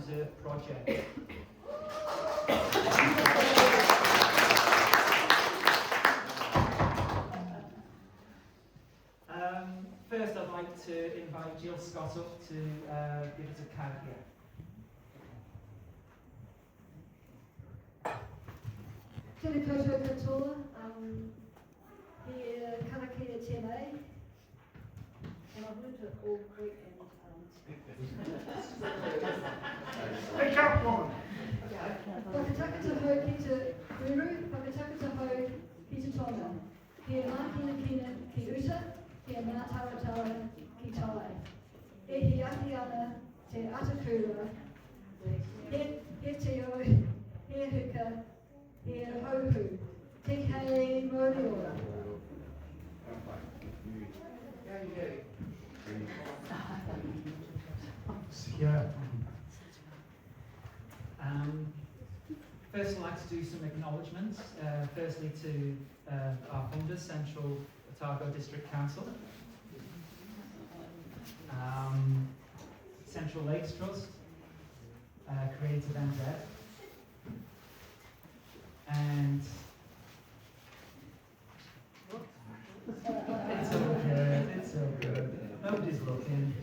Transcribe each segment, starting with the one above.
Reserve project. First, I'd like to invite Jill Scott up to give us a caveat. Tēnā koutou katoa, he karakia tēnei, and I've learned it all Greek and Speak up, woman. Whakataka hau ki te uru, whakataka hau ki te tonga. He mākina kina ki uta, he ngā taratara ki tai. E hi ahi ana te atakura, he te o, he huka, he hauhu, te kei moriora. Yeah. First, I'd like to do some acknowledgements. Firstly, to our funders, Central Otago District Council, Central Lakes Trust, Creative NZ, and it's all good. Nobody's looking.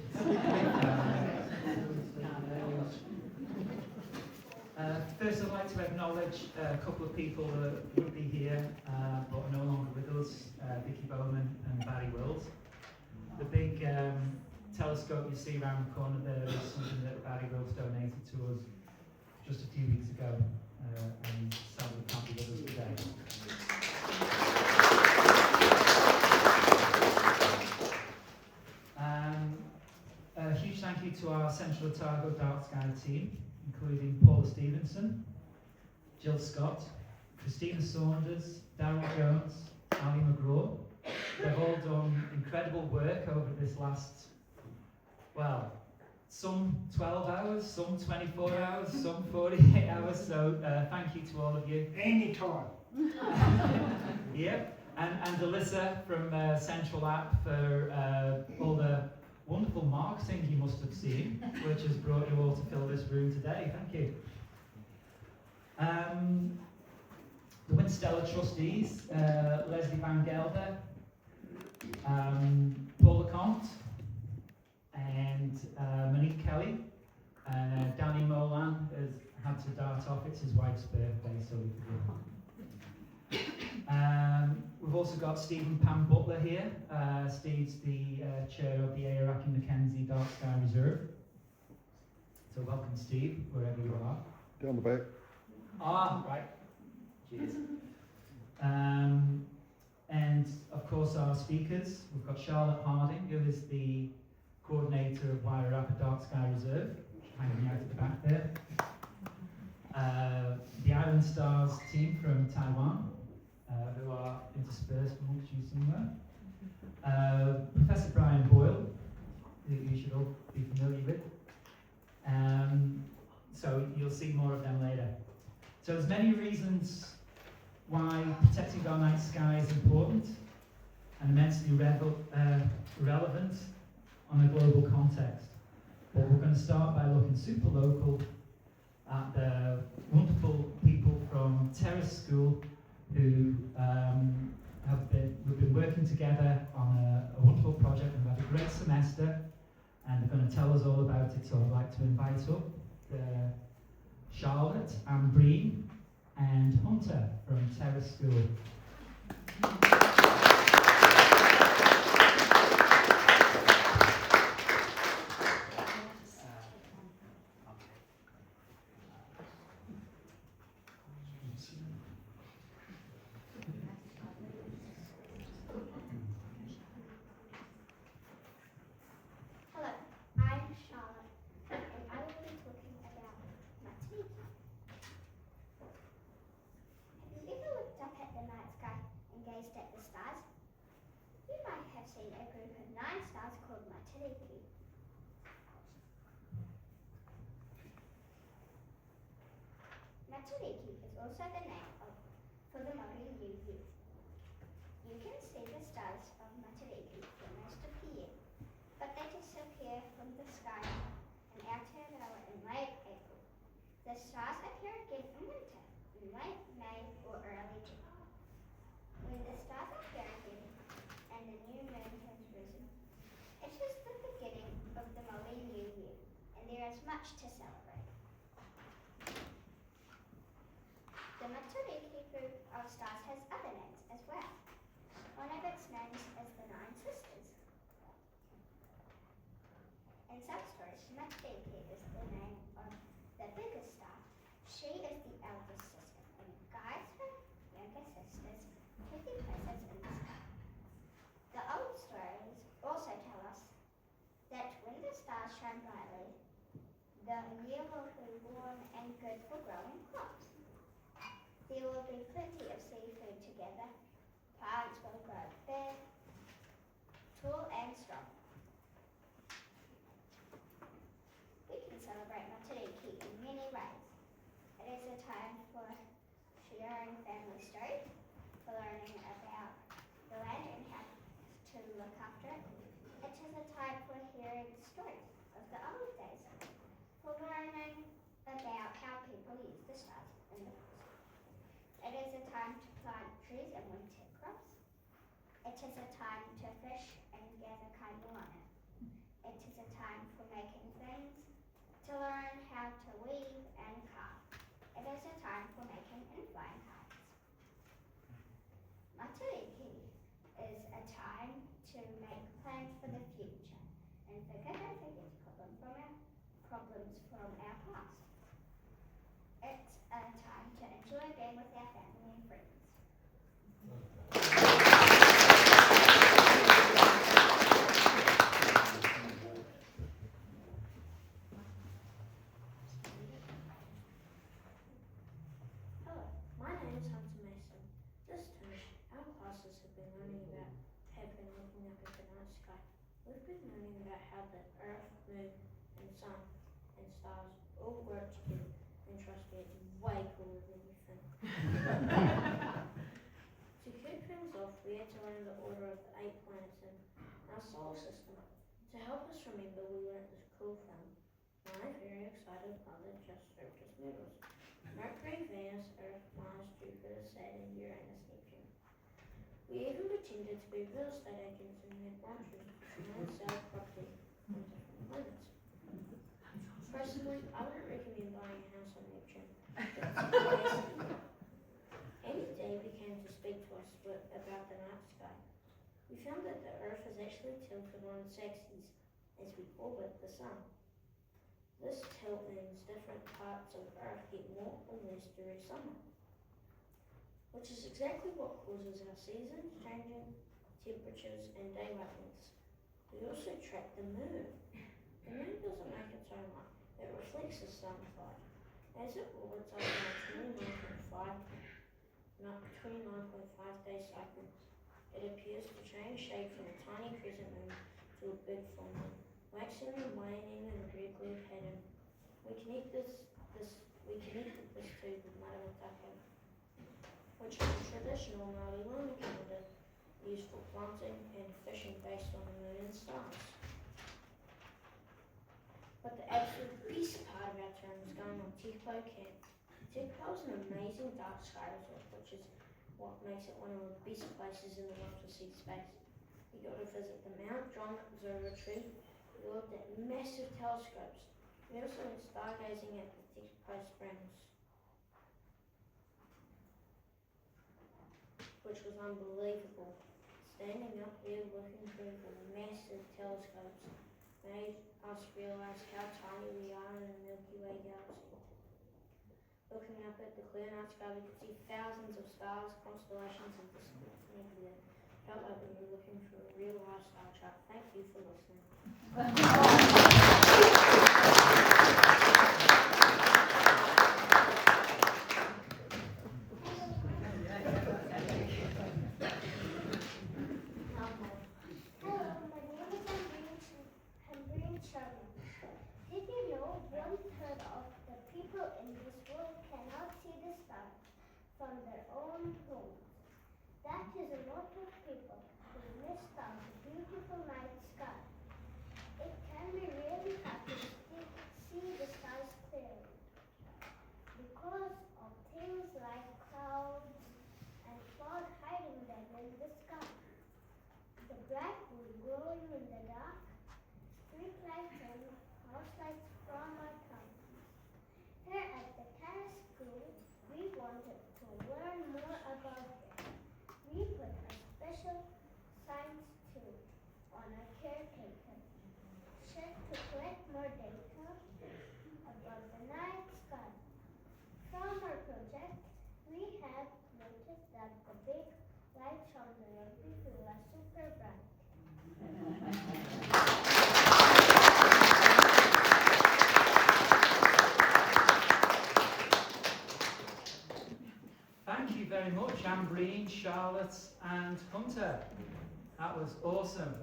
First, I'd like to acknowledge a couple of people that would be here but are no longer with us, Vicky Bowman and Barry Wills. The big telescope you see around the corner there is something that Barry Wills donated to us just a few weeks ago, and sadly can't be with us today. A huge thank you to our Central Otago Dark Sky team, including Paula Stevenson, Jill Scott, Christina Saunders, Darryl Jones, Ali McGraw. They've all done incredible work over this last, well, some 12 hours, some 24 hours, some 48 hours, so thank you to all of you. Anytime. Yeah, and Alyssa from Central App for all the wonderful marketing you must have seen, which has brought you all to fill this room today. Thank you. The WInterstellar trustees, Leslie Van Gelder, Paul LeComte, and Monique Kelly. Danny Molan has had to dart off. It's his wife's birthday, so we forgive him. We've also got Stephen Pam Butler here. Steve's the chair of the Aoraki Mackenzie Dark Sky Reserve. So welcome, Steve, wherever you are. Down the back. Ah, right. Cheers. And of course our speakers. We've got Charlotte Harding, who is the coordinator of Wairarapa Dark Sky Reserve, hanging out at the back there. The Island Stars team from Taiwan, who are interspersed amongst you somewhere. Professor Brian Boyle, who you should all be familiar with. So you'll see more of them later. So there's many reasons why protecting our night sky is important and immensely relevant on a global context. But we're going to start by looking super local at the wonderful people from Terrace School who we've been working together on a wonderful project. We've had a great semester and they're going to tell us all about it. So I'd like to invite up Charlotte, Ambreen and Hunter from Terrace School. Charitable is also the name for the Māori you use. You can see the stars of Charitable for most of the year, but they disappear from the sky in Aotearoa in late April. much to celebrate. The Milky group of stars has other names as well. One of its names is the Nine Sisters. In some stories, Milky is the name of the biggest star. She is the eldest sister and guides her younger sisters to the places in the sky. The old stories also tell us that when the stars shine brightly, the year will be warm and good for growing crops. There will be plenty of seafood together. Plants will grow big, tall and strong. We can celebrate Matariki in many ways. It is a time for sharing family stories, for learning about the land and how to look after it. It is a time for hearing stories of the old days, for learning about how people use the stars in the past. It is a time to plant trees and winter crops. It is a time to fish and gather kaimoana. It is a time for making things, to learn how to weave and carve. It is a time for making and flying kites. Matariki is a time to make plans for the future and figure out problems from our past. It's a time to enjoy being with our family and friends. Hello, my name is Hunter Mason. This term, our classes have been looking up at the night sky. We've been learning about how the Earth, Moon, and Sun, and stars all work together. And trust me, it's way cooler than you think. To kick things off, we had to learn the order of the 8 planets in our solar system. To help us remember, we learned this cool thing. My very excited mother just served us noodles. Mercury, Venus, Earth, Mars, Jupiter, Saturn, Uranus, Neptune. We even pretended to be real estate agents and had branches and sell property on different planets. Personally, I wouldn't recommend buying a house on Neptune. Any day we came to speak to us about the night sky. We found that the Earth is actually tilted on its axis as we orbit the Sun. This tilt means different parts of Earth get more or less direct sunlight, which is exactly what causes our seasons changing, temperatures, and daylight lengths. We also track the Moon. The Moon doesn't make its own light, it reflects the sun's light. As it orbits over a 29.5 day cycle, it appears to change shape from a tiny crescent moon to a big full moon, waxing and waning in a regular pattern. We connected this to the Maramatakau, which is a traditional Māori lunar calendar used for planting and fishing based on the moon and stars. But the absolute best part of our term is going on Tekpo Camp. Tekpo is an amazing dark sky resort, which is what makes it one of the best places in the world to see space. We got to visit the Mount John Observatory. We looked at massive telescopes. We also went stargazing at the Tekpo Springs, which was unbelievable. Standing up there looking through the massive telescopes made us realise how tiny we are in the Milky Way galaxy. Looking up at the clear night sky, we could see thousands of stars, constellations, and distant nebulae. Felt like we were looking through a real lifestyle chart. Thank you for listening. From their own homes. That is a lot of people who missed out on the beautiful night sky. It can be very much, Ambreen, Charlotte, and Hunter. That was awesome.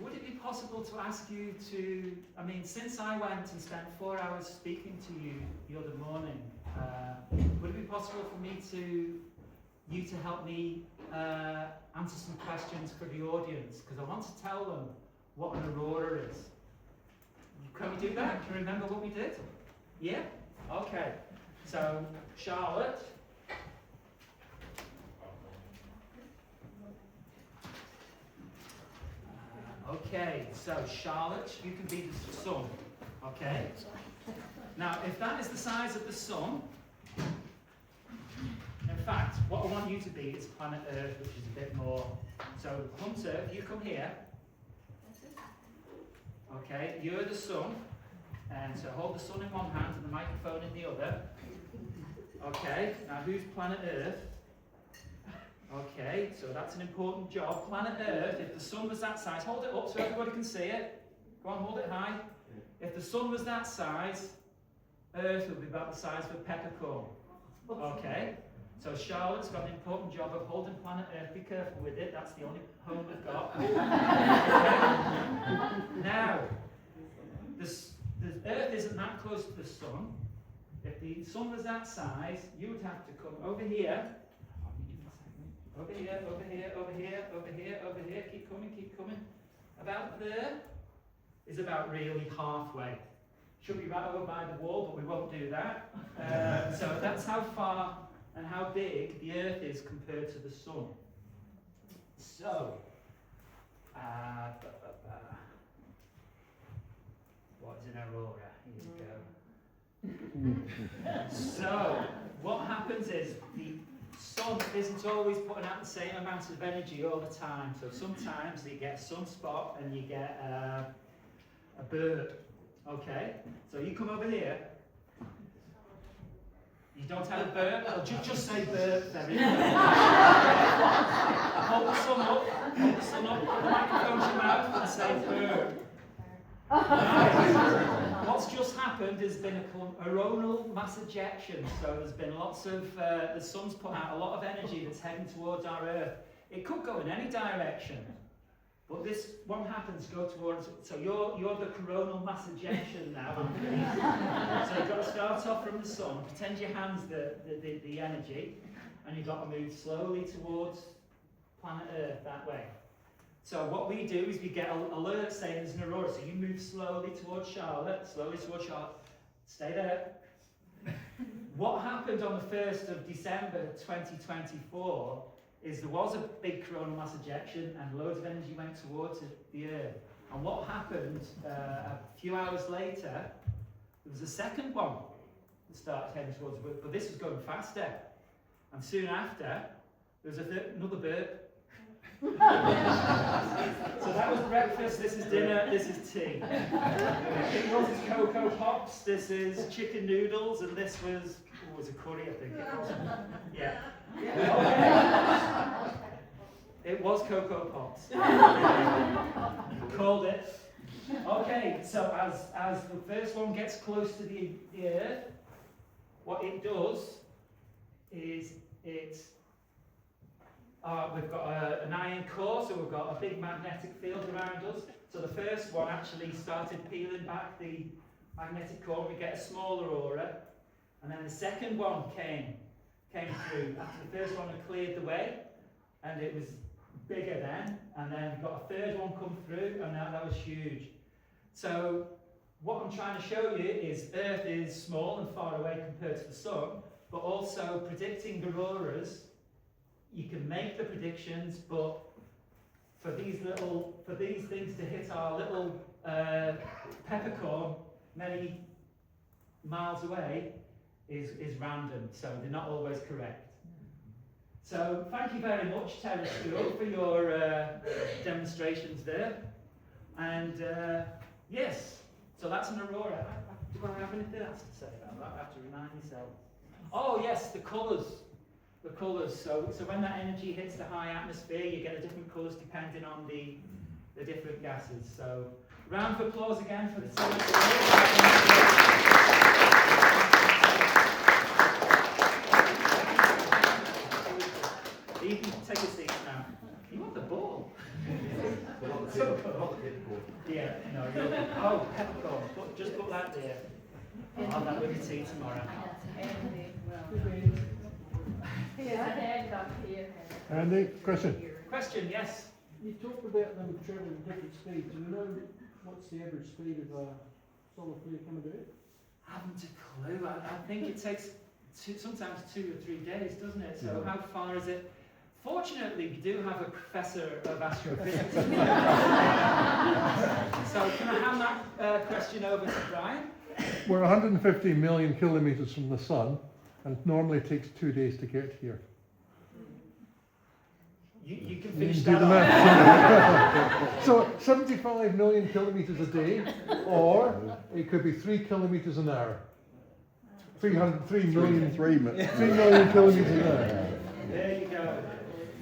Would it be possible to ask you to, I mean, since I went and spent 4 hours speaking to you the other morning, would it be possible for you to help me answer some questions for the audience? Because I want to tell them what an aurora is. Can we do that? Can you remember what we did? Yeah? Okay. So, Charlotte. Okay, so Charlotte, you can be the sun. Okay? Now, if that is the size of the sun, in fact, what I want you to be is planet Earth, which is a bit more. So, Hunter, you come here. Okay, you're the sun. And so hold the sun in one hand and the microphone in the other. Okay, now who's planet Earth? Okay, so that's an important job. Planet Earth, if the sun was that size, hold it up so everybody can see it. Go on, hold it high. If the sun was that size, Earth would be about the size of a peppercorn. Okay, so Charlotte's got an important job of holding planet Earth. Be careful with it, that's the only home we've got. Now, the Earth isn't that close to the sun. If the sun was that size, you would have to come over here. Over here, over here, over here, over here, over here. Keep coming. About there is about really halfway. Should be right over by the wall, but we won't do that. So that's how far and how big the Earth is compared to the sun. So, what is an aurora? Here we go. So, what happens is the sun isn't always putting out the same amount of energy all the time. So sometimes you get a sunspot and you get a bird. Okay? So you come over here. You don't have a bird? Well, just say bird, very good. Hold the sun up, put the microphone to your mouth and say bird. Right. What's just happened has been a coronal mass ejection, so there's been lots of, the sun's put out a lot of energy that's heading towards our Earth. It could go in any direction, but this one happens to go towards, so you're the coronal mass ejection now. So you've got to start off from the sun, pretend your hand's the energy, and you've got to move slowly towards planet Earth that way. So what we do is we get an alert saying there's an aurora. So you move slowly towards Charlotte, Stay there. What happened on the 1st of December 2024 is there was a big coronal mass ejection and loads of energy went towards the Earth. And what happened a few hours later, there was a second one that started heading towards the Earth, but this was going faster. And soon after, there was another burp. So that was breakfast, this is dinner, this is tea. It was Cocoa Pops, this is chicken noodles, and this was a curry, I think it was. Yeah. Okay. It was Cocoa Pops. Called it. Okay, so as the first one gets close to the Earth, what it does is we've got an iron core, so we've got a big magnetic field around us. So the first one actually started peeling back the magnetic core, we get a small aurora. And then the second one came through after the first one had cleared the way, and it was bigger then. And then we got a third one come through, and now that was huge. So what I'm trying to show you is Earth is small and far away compared to the sun, but also predicting auroras. You can make the predictions, but for these things to hit our little peppercorn many miles away is random, so they're not always correct. So thank you very much, Terrestrial, for your demonstrations there. And yes, so that's an aurora. Do I have anything else to say about that? I have to remind myself. Oh yes, the colours. The colours, so when that energy hits the high atmosphere, you get a different colours depending on the different gases. So, round of applause again for the that, dear? I'll have that with your tea tomorrow. Andy, question? Question, yes? You talked about them travelling different speeds. Do you know what's the average speed of a solar flare coming to Earth? I haven't a clue. I think it takes sometimes 2 or 3 days, doesn't it? So how far is it? Fortunately, we do have a professor of astrophysics. So can I hand that question over to Brian? We're 150 million kilometres from the sun, and normally it takes 2 days to get here. You can You finish can do that the off. math. So 75 million kilometres a day, or it could be 3 kilometres an hour. 3 million kilometres an hour. There you go.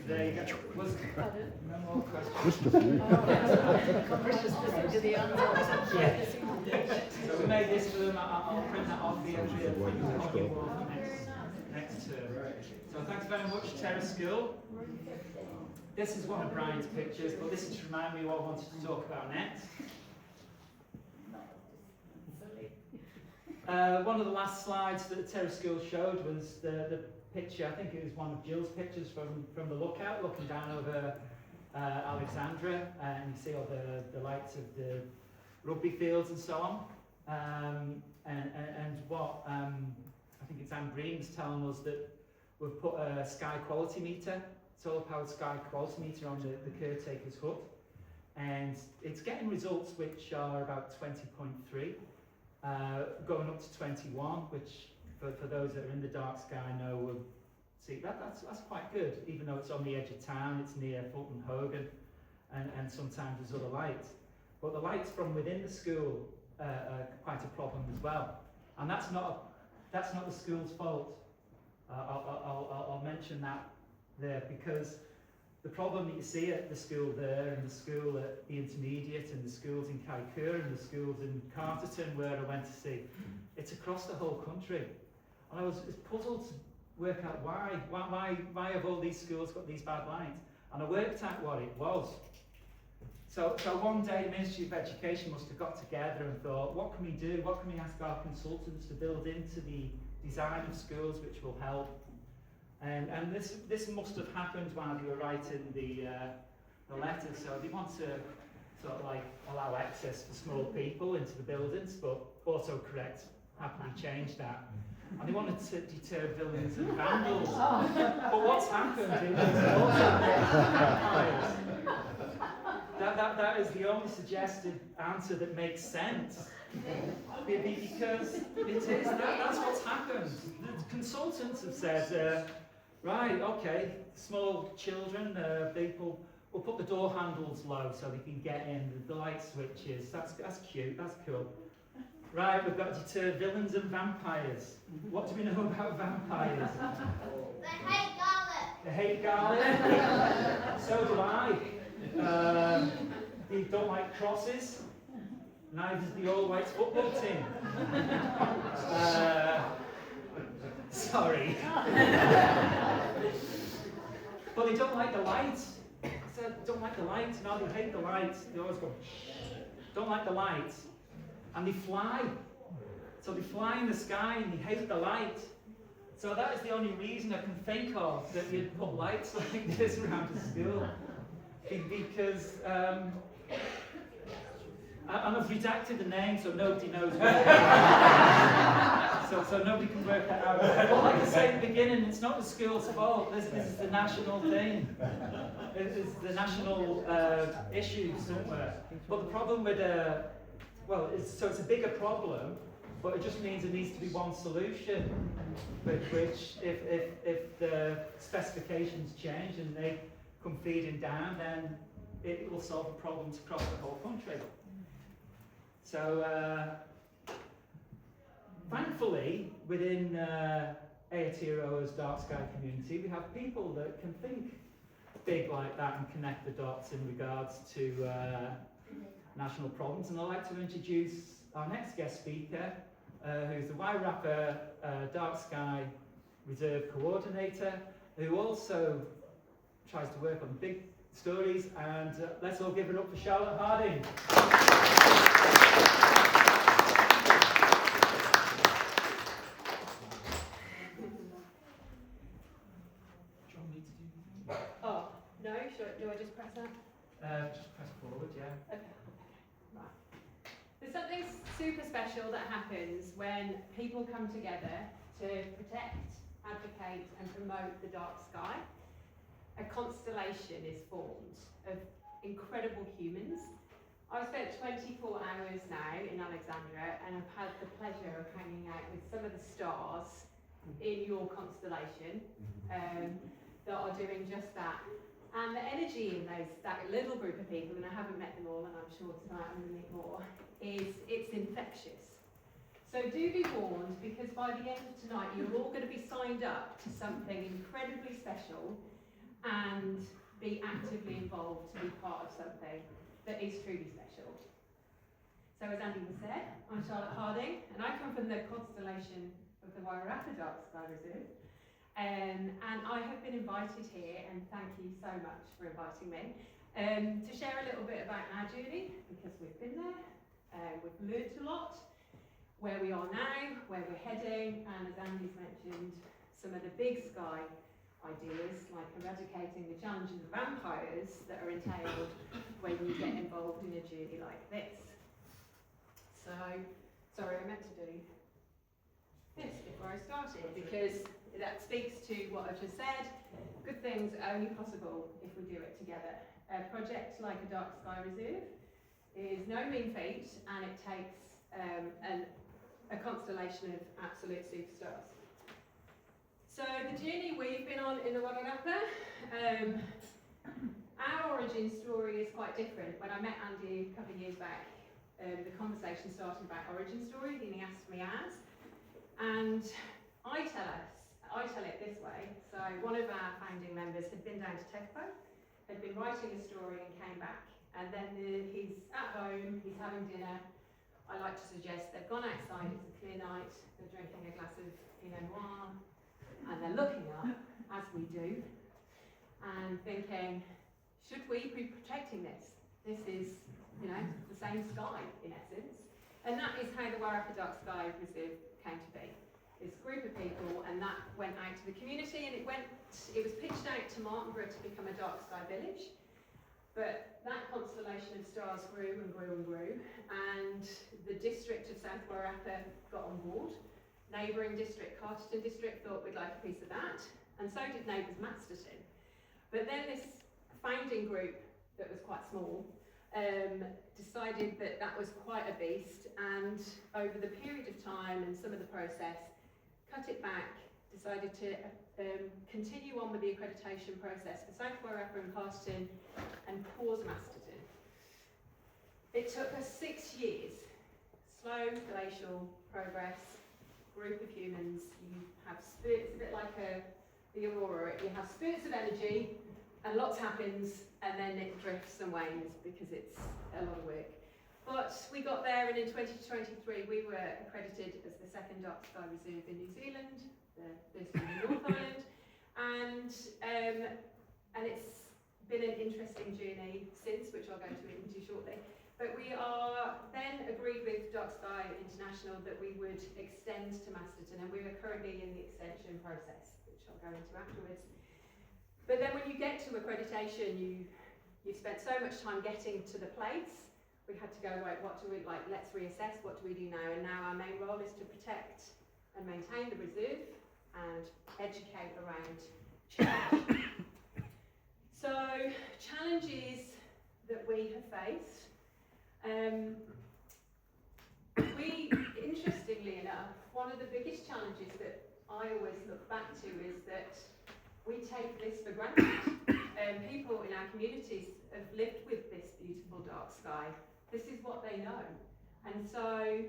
There you go. Was no more questions? Just a few. Yeah. So we made this for them. I'll print that off here for you next term. So thanks very much, Terra School. This is one of Brian's pictures, but this is to remind me what I wanted to talk about next. One of the last slides that Terra School showed was the picture, I think it was one of Jill's pictures from the lookout, looking down over Alexandria, and you see all the lights of the rugby fields and so on. And what I think it's Anne Green's telling us that we've put a sky quality meter, solar powered sky quality meter on the caretaker's hut, and it's getting results which are about 20.3, going up to 21, which for those that are in the dark sky know will see that's quite good, even though it's on the edge of town, it's near Fulton Hogan, and sometimes there's other lights. But the lights from within the school are quite a problem as well, and that's not the school's fault. I'll mention that there, because the problem that you see at the school there, and the school at the intermediate, and the schools in Kaikoura, and the schools in Carterton where I went to see, it's across the whole country. And I was puzzled to work out why have all these schools got these bad lights? And I worked out what it was. So one day the Ministry of Education must have got together and thought, what can we do? What can we ask our consultants to build into the design of schools which will help? And this must have happened while they were writing the letter. So they want to sort of like allow access for small people into the buildings, but also happily change that. And they wanted to deter villains and vandals. But what's happened is that is the only suggested answer that makes sense. Because that's what's happened. The consultants have said, right, okay, small children, people, we'll put the door handles low so they can get in, the light switches, that's cute, that's cool. Right, we've got to deter villains and vampires. What do we know about vampires? They hate garlic. They hate garlic. So do I. They don't like crosses. Neither does the All Whites football team. Sorry. But they don't like the light. I said, don't like the light. No, they hate the light. They always go, don't like the light. And they fly. So they fly in the sky and they hate the light. So that is the only reason I can think of that you'd put lights like this around the school. Because, and I've redacted the name so nobody knows where so nobody can work that out. But like I said at the beginning, it's not the school's fault. This is the national thing. It's the national issue somewhere. But the problem with it's a bigger problem, but it just means there needs to be one solution, which if the specifications change and they come feeding down, then it will solve the problems across the whole country. So thankfully, within Aotearoa's dark sky community, we have people that can think big like that and connect the dots in regards to national problems. And I'd like to introduce our next guest speaker, who's the Wairarapa Dark Sky Reserve Coordinator, who also tries to work on big stories. And let's all give it up for Charlotte Harding. super special that happens when people come together to protect, advocate and promote the dark sky. A constellation is formed of incredible humans. I've spent 24 hours now in Alexandria and I've had the pleasure of hanging out with some of the stars in your constellation that are doing just that. And the energy in that little group of people, and I haven't met them all, and I'm sure tonight I'm going to meet more, it's infectious. So do be warned, because by the end of tonight you're all going to be signed up to something incredibly special and be actively involved to be part of something that is truly special. So as Andy has said, I'm Charlotte Harding, and I come from the constellation of the Wairarapa Dark Sky Reserve. And I have been invited here, and thank you so much for inviting me, to share a little bit about our journey, because we've been there, we've learnt a lot, where we are now, where we're heading, and as Andy's mentioned, some of the big sky ideas, like eradicating the challenges of vampires that are entailed when you get involved in a journey like this. So, sorry, I meant to do this before I started, because that speaks to what I've just said. Good things are only possible if we do it together. A project like a Dark Sky Reserve is no mean feat, and it takes a constellation of absolute superstars. So the journey we've been on in the Wairarapa, our origin story is quite different. When I met Andy a couple of years back, the conversation started about origin story, and he asked me ours. And I tell it this way. So one of our founding members had been down to Tekpo, had been writing a story and came back. And then he's at home, he's having dinner. I like to suggest they've gone outside, it's a clear night, they're drinking a glass of Pinot Noir, and they're looking up, as we do, and thinking, should we be protecting this? This is, you know, the same sky, in essence. And that is how the Wairarapa Dark Sky Reserve came to be. This group of people, and that went out to the community, and it was pitched out to Martinborough to become a dark sky village. But that constellation of stars grew and grew and grew, and the district of South Wairarapa got on board. Neighbouring district, Carterton district, thought we'd like a piece of that, and so did neighbours Masterton. But then this founding group that was quite small decided that that was quite a beast, and over the period of time and some of the process, cut it back, decided to continue on with the accreditation process for South Wairarapa and Carterton, and pause Masterton. It took us 6 years, slow glacial progress, group of humans. You have spurts, a bit like the aurora, you have spurts of energy, and lots happens, and then it drifts and wanes because it's a lot of work. But we got there, and in 2023 we were accredited as the second Dark Sky Reserve in New Zealand, the first one in North Island, and it's been an interesting journey since, which I'll go into shortly. But we are then agreed with Dark Sky International that we would extend to Masterton, and we are currently in the extension process, which I'll go into afterwards. But then when you get to accreditation, you've spent so much time getting to the place. We had to go, right, what do we, like, let's reassess, what do we do now? And now our main role is to protect and maintain the reserve and educate around change. So, challenges that we have faced. Interestingly enough, one of the biggest challenges that I always look back to is that we take this for granted. People in our communities have lived with this beautiful dark sky. This is what they know. And so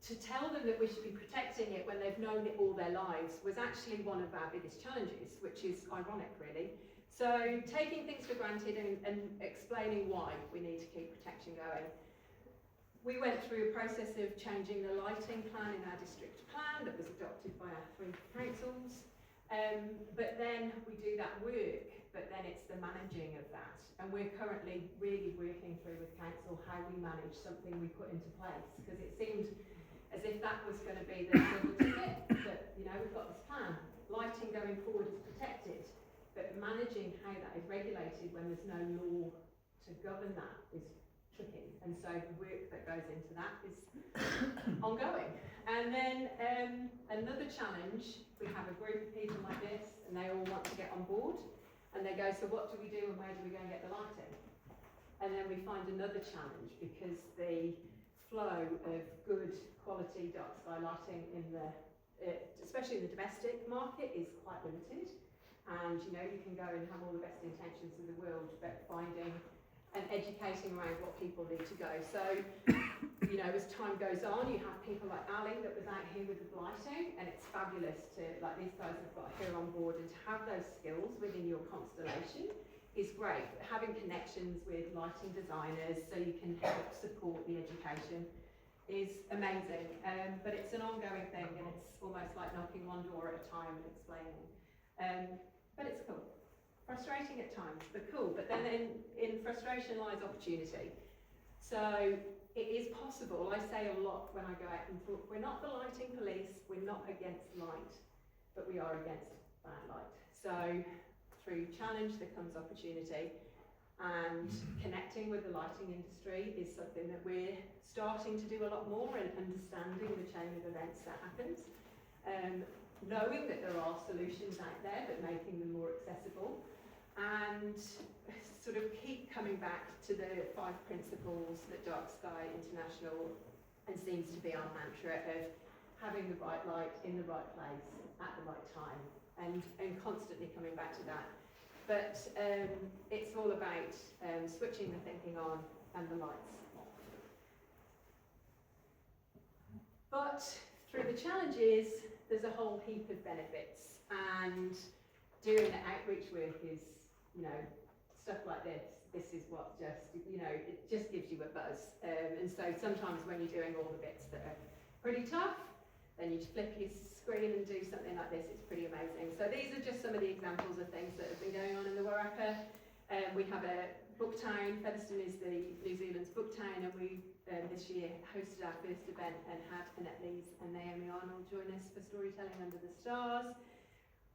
to tell them that we should be protecting it when they've known it all their lives was actually one of our biggest challenges, which is ironic, really. So taking things for granted and explaining why we need to keep protection going. We went through a process of changing the lighting plan in our district plan that was adopted by our 3 councils. But then we do that work, but then it's the managing of that. And we're currently really working through with council how we manage something we put into place, because it seemed as if that was going to be the silver ticket, that, you know, we've got this plan, lighting going forward is protected, but managing how that is regulated when there's no law to govern that is tricky. And so the work that goes into that is ongoing. And then another challenge, we have a group of people like this, and they all want to get on board, and they go, so what do we do and where do we go and get the lighting? And then we find another challenge, because the flow of good quality dark sky lighting in the, especially in the domestic market, is quite limited. And you know, you can go and have all the best intentions in the world, but finding and educating around what people need to go. So, you know, as time goes on, you have people like Ali that was out here with the lighting, and it's fabulous to, like, these guys have got her on board, and to have those skills within your constellation is great. But having connections with lighting designers so you can help support the education is amazing. But it's an ongoing thing, and it's almost like knocking one door at a time and explaining. But it's cool. Frustrating at times, but cool. But then in frustration lies opportunity. So it is possible. I say a lot when I go out and talk, we're not the lighting police, we're not against light, but we are against bad light. So through challenge there comes opportunity, and connecting with the lighting industry is something that we're starting to do a lot more, and understanding the chain of events that happens. Knowing that there are solutions out there, but making them more accessible, and sort of keep coming back to the 5 principles that Dark Sky International, and seems to be our mantra, of having the right light in the right place at the right time, and constantly coming back to that. But it's all about switching the thinking on and the lights off. But through the challenges, there's a whole heap of benefits, and doing the outreach work is, you know, stuff like this. This is what just, you know, it just gives you a buzz. And so sometimes when you're doing all the bits that are pretty tough, then you flip your screen and do something like this. It's pretty amazing. So these are just some of the examples of things that have been going on in the Wairarapa. We have a book town. Featherston is the New Zealand's book town, and we this year hosted our first event and had Annette Lees and Naomi Arnold join us for Storytelling Under the Stars.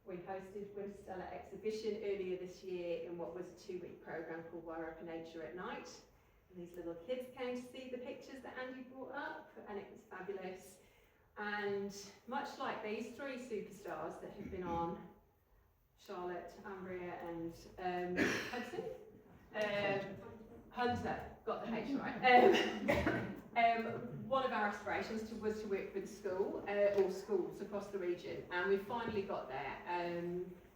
We hosted WInterstellar exhibition earlier this year in what was a 2-week programme called Wairarapa Nature at Night. And these little kids came to see the pictures that Andy brought up, and it was fabulous. And much like these 3 superstars that have been on, Charlotte, Ambria and Hudson, Hunter, got the H right. One of our aspirations was to work with a school, or schools across the region, and we've finally got there.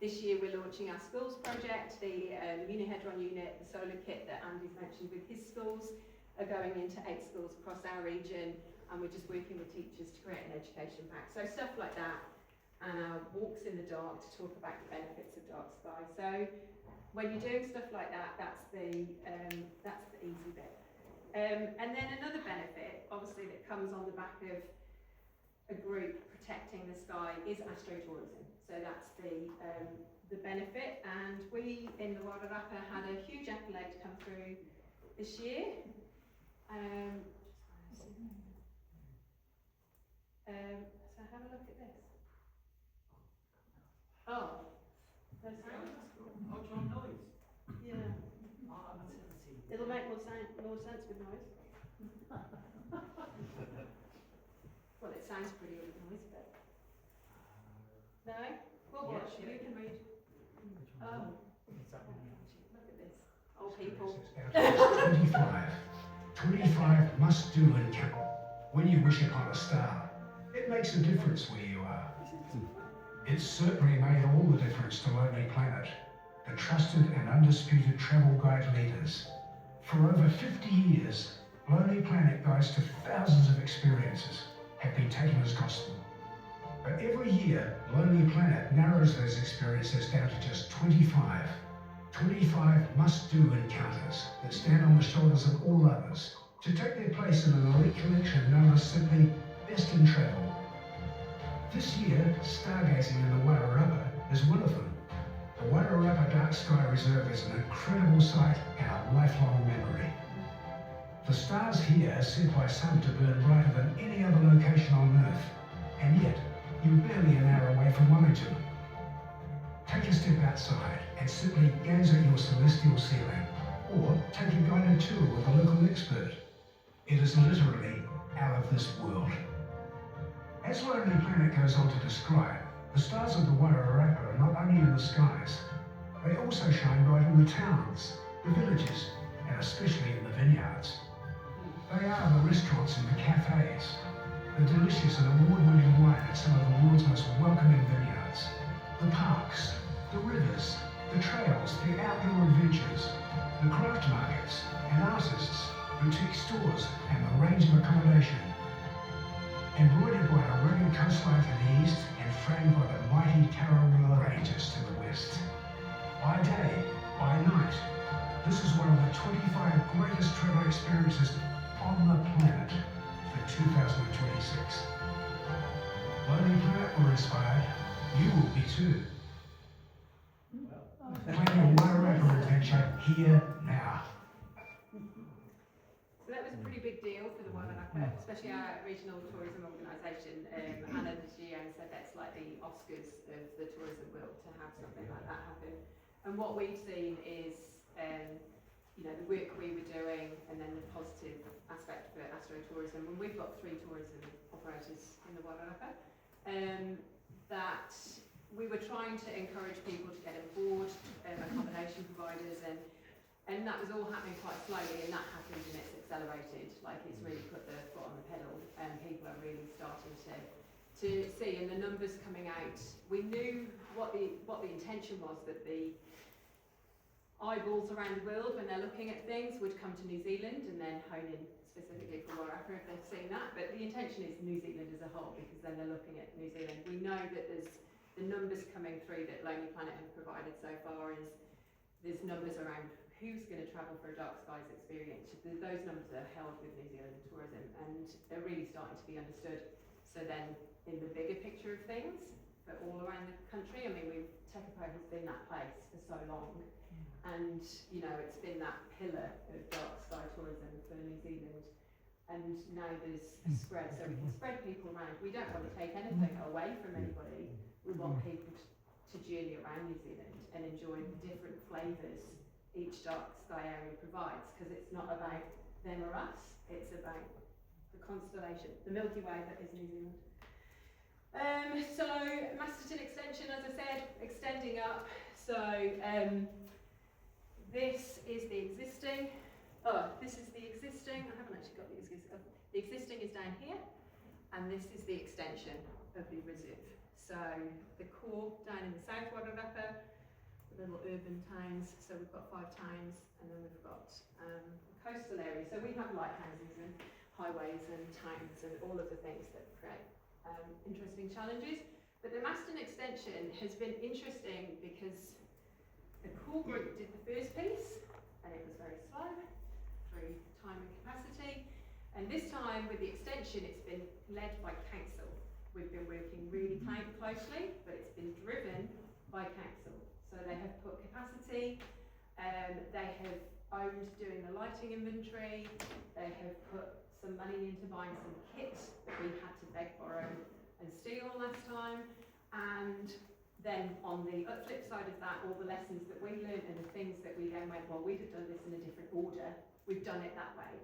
This year we're launching our schools project, the Unihedron unit, the solar kit that Andy's mentioned with his schools, are going into 8 schools across our region, and we're just working with teachers to create an education pack. So stuff like that, and our walks in the dark to talk about the benefits of dark sky. So when you're doing stuff like that, that's the easy bit. And then another benefit, obviously, that comes on the back of a group protecting the sky is astrotourism. So that's the benefit. And we in the Wairarapa had a huge accolade come through this year. So have a look at this. Oh, there's sound. Noise. Yeah. It'll make more sense with noise. Well, it sounds pretty with noise, but no. We'll watch. Yeah. You can read. Oh, look at this. Old people. 25 must do and count. When you wish upon a star, it makes a difference where you are. It's certainly made all the difference to Lonely Planet, the trusted and undisputed travel guide leaders. For over 50 years, Lonely Planet guides to thousands of experiences have been taken as gospel. But every year, Lonely Planet narrows those experiences down to just 25. 25 must-do encounters that stand on the shoulders of all others to take their place in an elite collection known as simply Best in Travel. This year, stargazing in the Wairarapa is one of them. The Wairarapa Dark Sky Reserve is an incredible sight and a lifelong memory. The stars here are said by some to burn brighter than any other location on Earth, and yet you're barely an hour away from Wellington. Take a step outside and simply gaze at your celestial ceiling, or take a guided tour with a local expert. It is literally out of this world. As Lonely Planet goes on to describe, the stars of the Wairarapa are not only in the skies, they also shine bright in the towns, the villages, and especially in the vineyards. They are the restaurants and the cafes, the delicious and award-winning wine at some of the world's most welcoming vineyards, the parks, the rivers, the trails, the outdoor adventures, the craft markets and artists, boutique stores, and the range of accommodation. Embroidered by a rugged coastline to the east and framed by the mighty Charitable ranges to the west. By day, by night, this is one of the 25 greatest travel experiences on the planet for 2026. Lonely Planet were inspired, you will be too. Plan your Wairarapa adventure here now. So that was a pretty big deal for the Wairarapa, especially our regional tourism organisation. Anna, the GM, said that's like the Oscars of the tourism world to have something like that happen. And what we've seen is, you know, the work we were doing, and then the positive aspect for astrotourism. And we've got 3 tourism operators in the Wairarapa. That we were trying to encourage people to get on board, accommodation providers, and that was all happening quite slowly, and that happened and it's accelerated. Like, it's really put the foot on the pedal, and people are really starting to see, and the numbers coming out. We knew what the intention was, that the eyeballs around the world, when they're looking at things, would come to New Zealand and then hone in specifically for Wairarapa if they've seen that. But the intention is New Zealand as a whole, because then they're looking at New Zealand. We know that there's the numbers coming through that Lonely Planet have provided so far is there's numbers around who's going to travel for a dark skies experience. Those numbers are held with New Zealand tourism, and they're really starting to be understood. So then, in the bigger picture of things, for all around the country, I mean, Tekapo has been that place for so long, and you know, it's been that pillar of dark sky tourism for New Zealand. And now there's a spread, so we can spread people around. We don't want to take anything away from anybody. We want people to journey around New Zealand and enjoy the different flavours each dark sky area provides, because it's not about them or us, it's about the constellation, the Milky Way that is New Zealand. So Masterton extension, as I said, extending up. So this is the existing. This is the existing. I haven't actually got the existing. The existing is down here, and this is the extension of the reserve. So the core down in the South Wairarapa, the little urban towns. So we've got 5 towns, and then we've got coastal areas. So we have lighthouses and highways and towns and all of the things that create interesting challenges. But the Masterton extension has been interesting because the core group did the first piece, and it was very slow through time and capacity. And this time with the extension, it's been led by council. We've been working really closely, but it's been driven by council. So they have put capacity, they have owned doing the lighting inventory, they have put some money into buying some kit that we had to beg, borrow and steal last time. And then on the flip side of that, all the lessons that we learned and the things that we then went, well, we'd have done this in a different order. We've done it that way.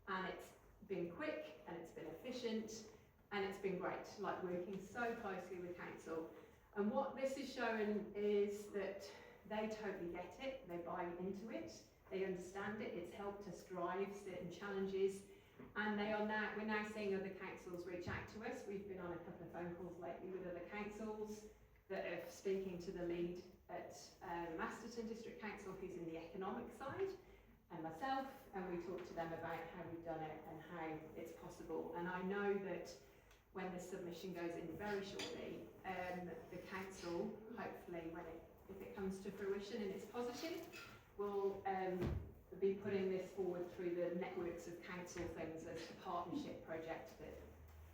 And it's been quick, and it's been efficient, and it's been great, like working so closely with council. And what this is showing is that they totally get it, they buy into it, they understand it, it's helped us drive certain challenges, and we're now seeing other councils reach out to us. We've been on a couple of phone calls lately with other councils that are speaking to the lead at Masterton District Council, who's in the economic side, and myself, and we talked to them about how we've done it and how it's possible. And I know that when the submission goes in very shortly, the council, hopefully, if it comes to fruition and it's positive, will be putting this forward through the networks of council things as a partnership project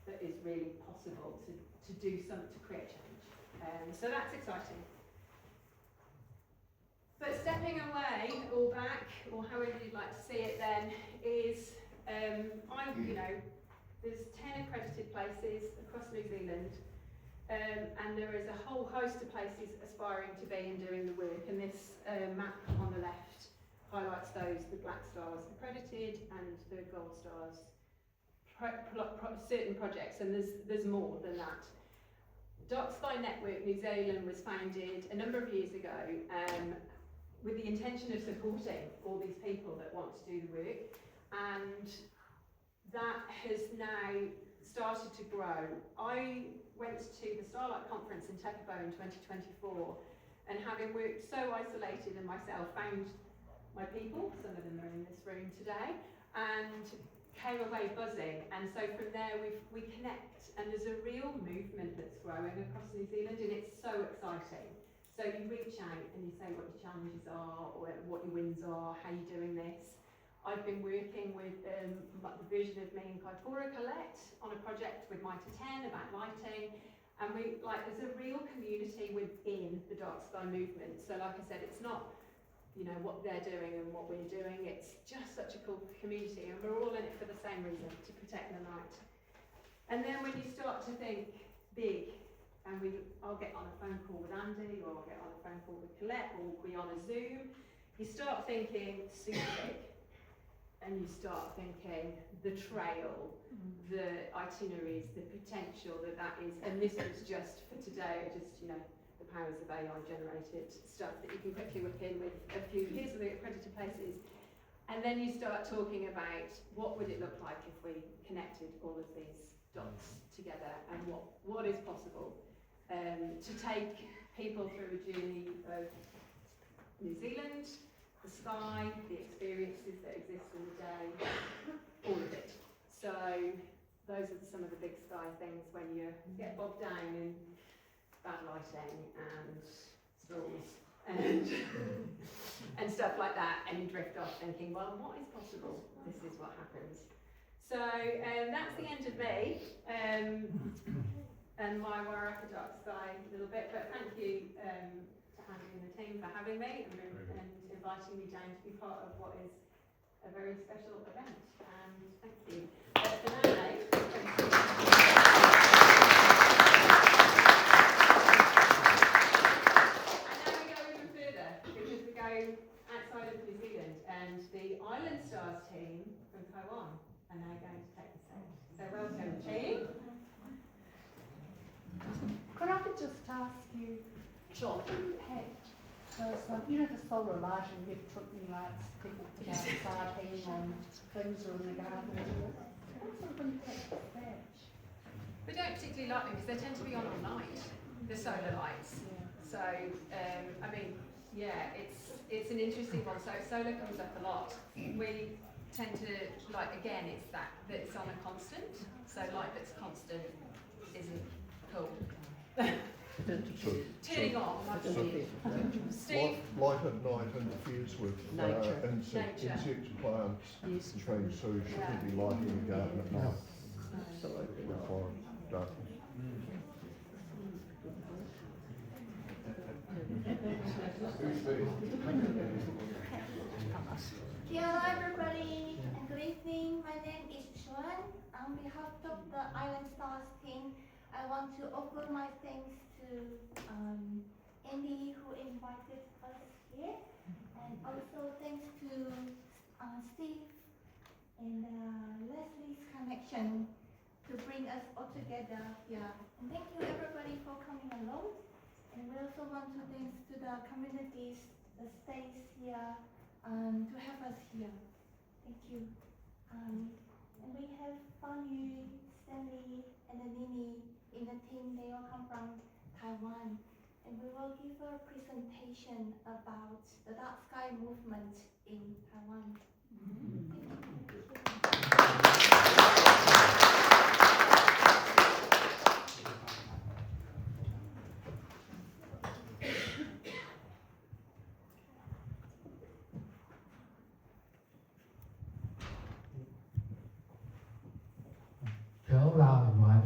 that is really possible to do something to create change. So that's exciting. But stepping away or back, or however you'd like to see it then, is there's 10 accredited places across New Zealand, and there is a whole host of places aspiring to be and doing the work. And this map on the left highlights those, the black stars accredited and the gold stars certain projects, and there's more than that. Dark Sky Network New Zealand was founded a number of years ago with the intention of supporting all these people that want to do the work, and that has now started to grow. I went to the Starlight Conference in Total Solar in 2024, and having worked so isolated and myself, found my people, some of them are in this room today, and came away buzzing. And so from there we connect, and there's a real movement that's growing across New Zealand, and it's so exciting. So you reach out and you say what your challenges are, or what your wins are, how you're doing this. I've been working with the vision of me and Kaipora Colette on a project with Mitre 10 about lighting, and there's a real community within the Dark Sky movement. So like I said, it's not what they're doing and what we're doing, it's just such a cool community, and we're all in it for the same reason, to protect the night. And then when you start to think big, and I'll get on a phone call with Andy, or I'll get on a phone call with Colette, or we'll be on a Zoom, you start thinking super big. And you start thinking the trail, the itineraries, the potential that is, and this was just for today, the powers of AI generated stuff that you can quickly whip in with a few, here's the accredited places. And then you start talking about what would it look like if we connected all of these dots together, and what is possible to take people through a journey of New Zealand, the sky, the experiences that exist in the day, all of it. So those are some of the big sky things when you get bogged down in bad lighting and stalls and stuff like that, and you drift off thinking, well, what is possible? This is what happens. So that's the end of me and my Wairarapa Dark Sky a little bit, but thank you to Andy and the team for having me and inviting me down to be part of what is a very special event. Thank you. For now, outside of New Zealand, and the Island Stars team from Taiwan are now going to take the stage. So welcome, team. Could I just ask you, Sure. the solar lighting, you've took me people to go outside on things or in the garden. What's it when you take the stage? We don't particularly like them because they tend to be on all night, the solar lights. Yeah. So, it's an interesting one. So solar comes up a lot. We tend to again, it's that it's on a constant. So light that's constant isn't cool. Turning on. Steve? Light at night interferes with insect plants and things, so you shouldn't be lighting the garden at night. Absolutely. Require darkness. Hello everybody, and good evening. My name is Xuan. On behalf of the Island Stars team, I want to offer my thanks to Andy who invited us here, and also thanks to Steve and Leslie's connection to bring us all together here. And thank you everybody for coming along. And we also want to thank to the communities that stays here to have us here. Thank you. And we have Fanyu, Stanley, and Nini in the team. They all come from Taiwan. And we will give a presentation about the dark sky movement in Taiwan. Hello everyone.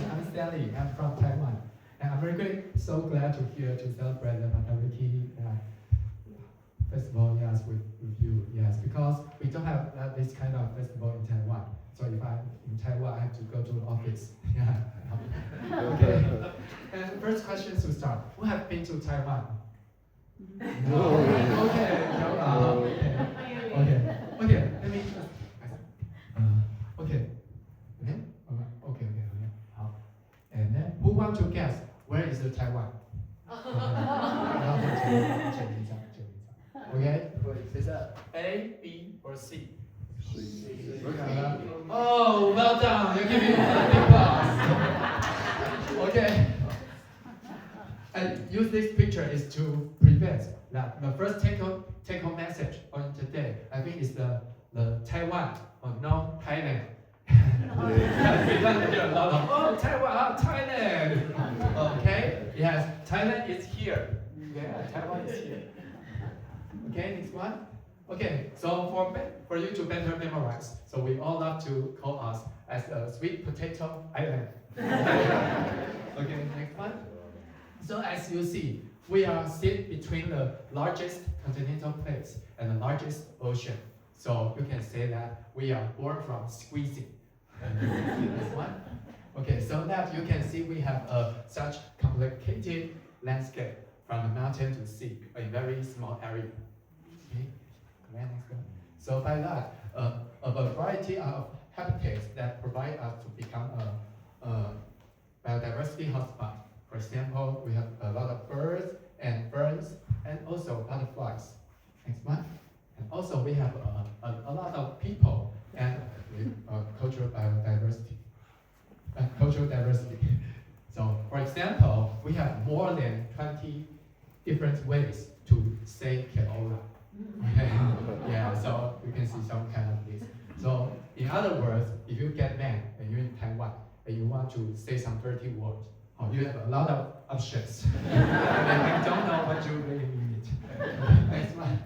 I'm Stanley. I'm from Taiwan. And I'm very so glad to here to celebrate the Milky festival, yes, with you, yes, because we don't have this kind of festival in Taiwan. So if I'm in Taiwan, I have to go to the office. Yeah. Okay. And first question to start. Who have been to Taiwan? No. Okay. Okay. Let me want to guess where is the Taiwan? Okay, is that A, B, or C? Oh, well done. You're giving me a big applause. Okay. And use this picture is to prevent that the first take-home message on today, I think, is the Taiwan or no Thailand. Prevent a lot of Taiwan, Thailand. Okay. Yes, Thailand is here. Yeah, Taiwan is here. Okay, next one. Okay, so for you to better memorize, so we all love to call us as a sweet potato island. Okay, next one. So as you see, we are sit between the largest continental plates and the largest ocean. So you can say that we are born from squeezing. Next one. Okay, so that you can see we have such complicated landscape from the mountain to sea in a very small area. Okay. Next one. So by that, a variety of habitats that provide us to become a biodiversity hotspot. For example, we have a lot of birds and ferns, and also butterflies. Next one. And also we have a lot of people and cultural biodiversity, cultural diversity. So, for example, we have more than 20 different ways to say Keola. Okay. Yeah, so you can see some kind of this. So, in other words, if you get mad and you're in Taiwan and you want to say some dirty words, you have a lot of options. And you don't know what you really mean it. Next one.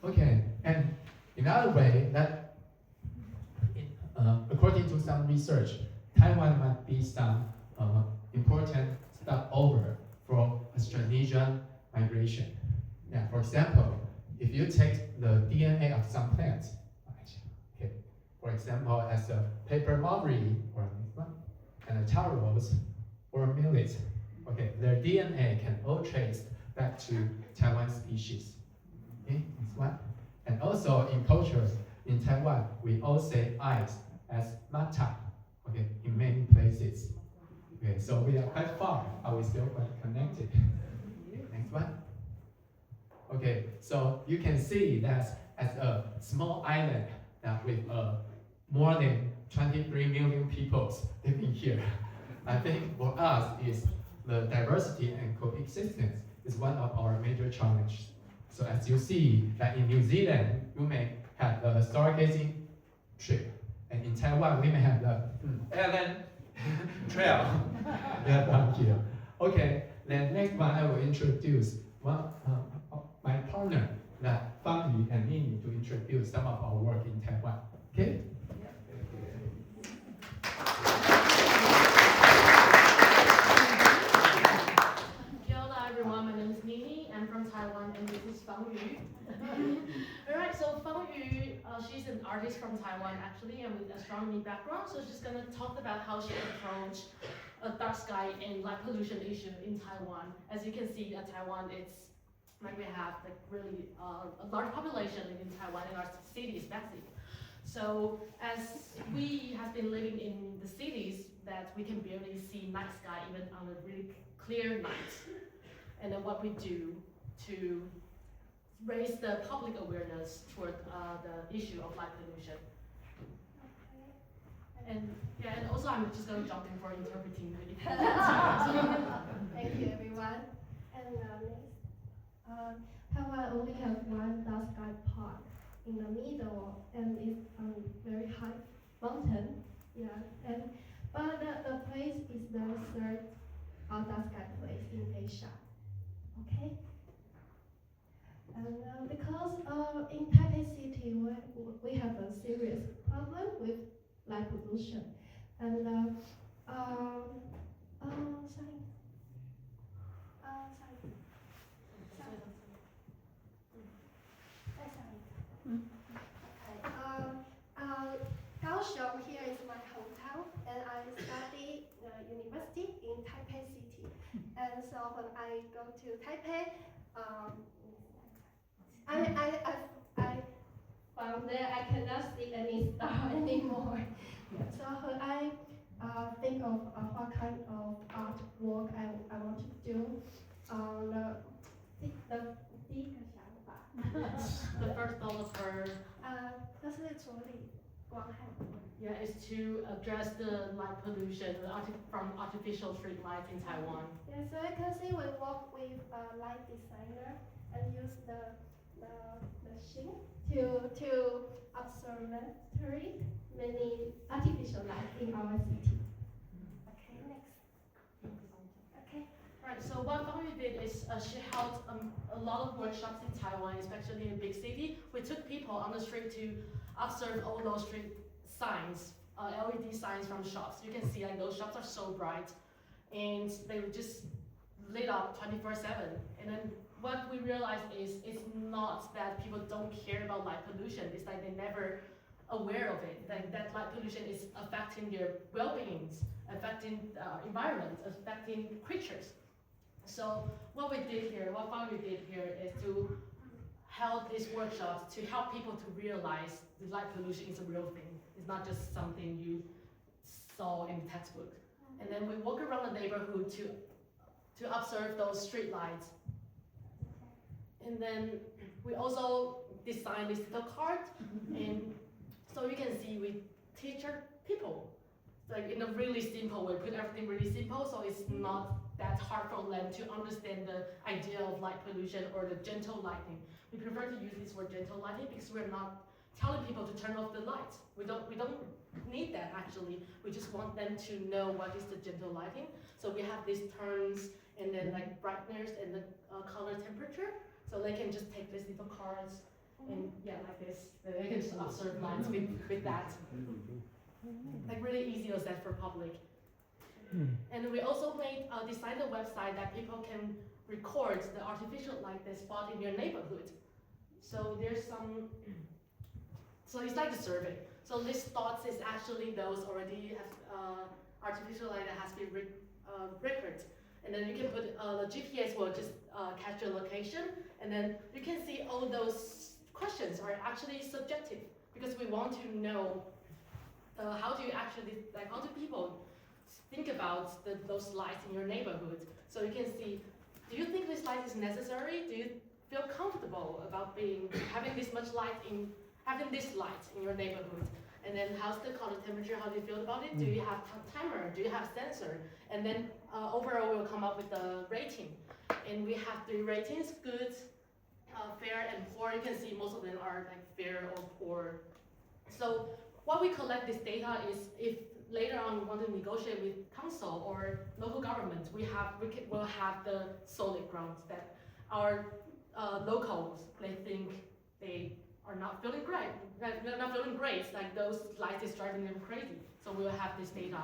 Okay, and another way that, according to some research, Taiwan might be some important stopover for Austronesian migration. Yeah, for example, if you take the DNA of some plants, okay, for example, as a paper mulberry or and a taro rose or millet, okay, their DNA can all trace back to Taiwan species. Okay, next one. And also in cultures in Taiwan, we all say ice as mata, okay, in many places. Okay, so we are quite far, but we still quite connected. Next one. Okay, so you can see that as a small island that with more than 23 million people living here, I think for us is the diversity and coexistence is one of our major challenges. So as you see that in New Zealand, you may have the stargazing trip, and in Taiwan, we may have the Ellen Trail. Yeah, down here. Okay, then next one I will introduce my partner, that Fang Yu and Mimi, to introduce some of our work in Taiwan. Okay? Hello everyone, my name is Mimi. I'm from Taiwan and this is Fang Yu. Alright, so Fang Yu, she's an artist from Taiwan actually and with astronomy background. So she's gonna talk about how she approached a dark sky and light pollution issue in Taiwan. As you can see, Taiwan, it's like we have like really a large population in Taiwan in our city especially. So as we have been living in the cities that we can barely see night sky even on a really clear night. And then what we do to raise the public awareness toward the issue of light pollution. And yeah, and also I'm just gonna jump in for interpreting the Thank you, everyone. And Taiwan only has one dark sky park in the middle, and it's on very high mountain. Yeah, but the place is the third dark sky place in Asia. Okay. And because in Taipei City we have a serious problem with light pollution, and Kaohsiung here is my hometown, and I study the university in Taipei City. And so when I go to Taipei, I found there I cannot see any star anymore. So when I think think of what kind of artwork I want to do. The 第一个想法 The first thought was her, 就是处理光害。 yeah, is to address the light pollution from artificial street lights in Taiwan. Yeah, so you can see we work with a light designer and use the machine to observatory many artificial light in our city. Okay, next. Okay. Right, so what Fangyu did is she held a lot of workshops in Taiwan, especially in a big city. We took people on the street to observe all those street signs, LED signs from shops. You can see like those shops are so bright and they were just lit up 24/7. And then what we realized is it's not that people don't care about light pollution, it's like they're never aware of it. Like that light pollution is affecting their well-being, affecting environment, affecting creatures. So what we did here, what Fangyu did here is to held these workshops to help people to realize the light pollution is a real thing. It's not just something you saw in the textbook. And then we walk around the neighborhood to observe those street lights. And then we also designed this little card, and so you can see we teach our people, like in a really simple way, put everything really simple, so it's not that hard for them to understand the idea of light pollution or the gentle lighting. We prefer to use this word gentle lighting because we're not telling people to turn off the lights. We don't need that actually. We just want them to know what is the gentle lighting. So we have these terms and then like brightness and the color temperature. So they can just take these little cards and yeah, like this. They can just observe lights with that. Like really easy to access for public. And we also designed a website that people can record the artificial light they spot in your neighborhood. So there's some, so it's like a survey. So these thoughts is actually those already have artificial light that has been recorded. And then you can put the GPS will just catch your location, and then you can see all those questions are actually subjective because we want to know how do you actually, like how do people think about those lights in your neighborhood. So you can see, do you think this light is necessary? Do you feel comfortable about having this much light having this light in your neighborhood? And then how's the color temperature? How do you feel about it? Do you have timer? Do you have sensor? And then overall we'll come up with a rating. And we have 3 ratings: good, fair, and poor. You can see most of them are like fair or poor. So what we collect this data is if later on we want to negotiate with council or local government, we'll have the solid grounds that our locals, they think they are not feeling great. They're not feeling great, like those lights is driving them crazy. So we'll have this data.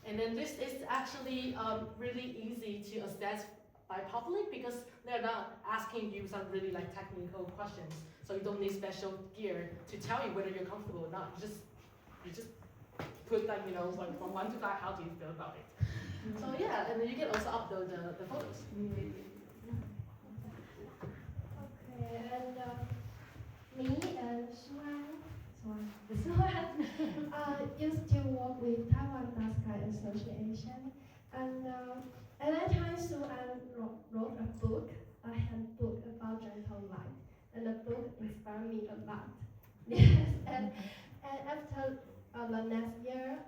And then this is actually really easy to assess by public because they're not asking you some really like technical questions. So you don't need special gear to tell you whether you're comfortable or not. You just put like, you know, like from 1 to 5, how do you feel about it? So yeah, and then you can also upload the photos. Okay, and me and Swan used to work with Taiwan Dark Sky Association, and at that time, Swan wrote a book, a handbook about gentle light, and the book inspired me a lot. Yes, and after the next year,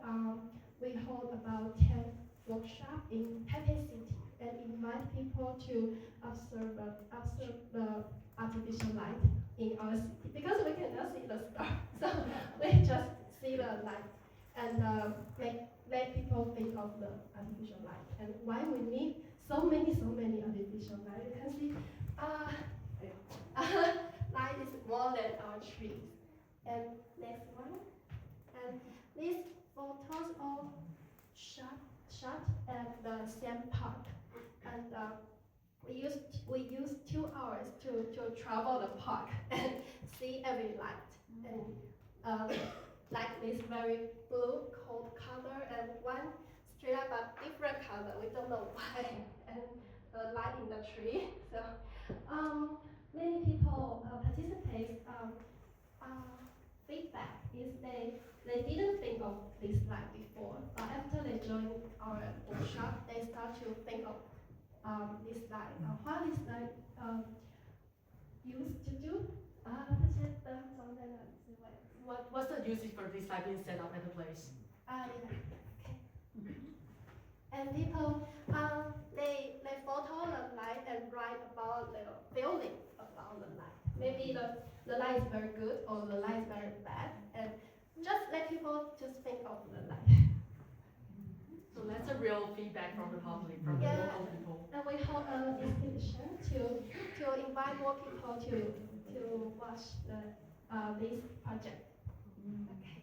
we hold about 10 workshops in Taipei City and invite people to observe the artificial light in our city because we cannot see the star, so we just see the light and make people think of the artificial light and why we need so many artificial light. You can see, light is more than our trees. And next one, and these photos all shot at the same park, and we used 2 hours to travel the park and see every light, and like this very blue cold color and one straight up but different color, we don't know why, and the light in the tree. So many people participate. Feedback is they they didn't think of this light before, but after they joined our workshop, they start to think of this light. What this light used to do? 这些灯装在那里之外。What's the usage for this light being set up at the place? Yeah. Okay. And people, they photo the light and write about their feeling about the light. Maybe the light is very good or the light is very bad, and just let people just think of the light. So that's a real feedback from the public, from the local people. And we hold an exhibition to invite more people to watch this project. Okay.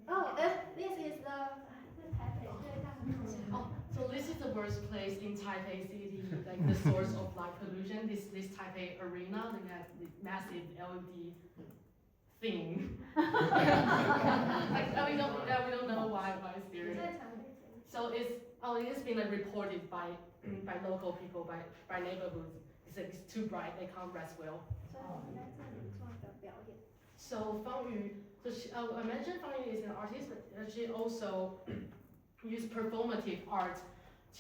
Oh, this is the Oh, so this is the worst place in Taipei City, like the source of light pollution. This Taipei arena, they have this massive LED thing. Like, we don't know why it's there. So it has been like, reported by local people, by neighborhoods. It's like it's too bright, they can't rest well. So Fang Yu, I mentioned Fang Yu is an artist, but she also used performative art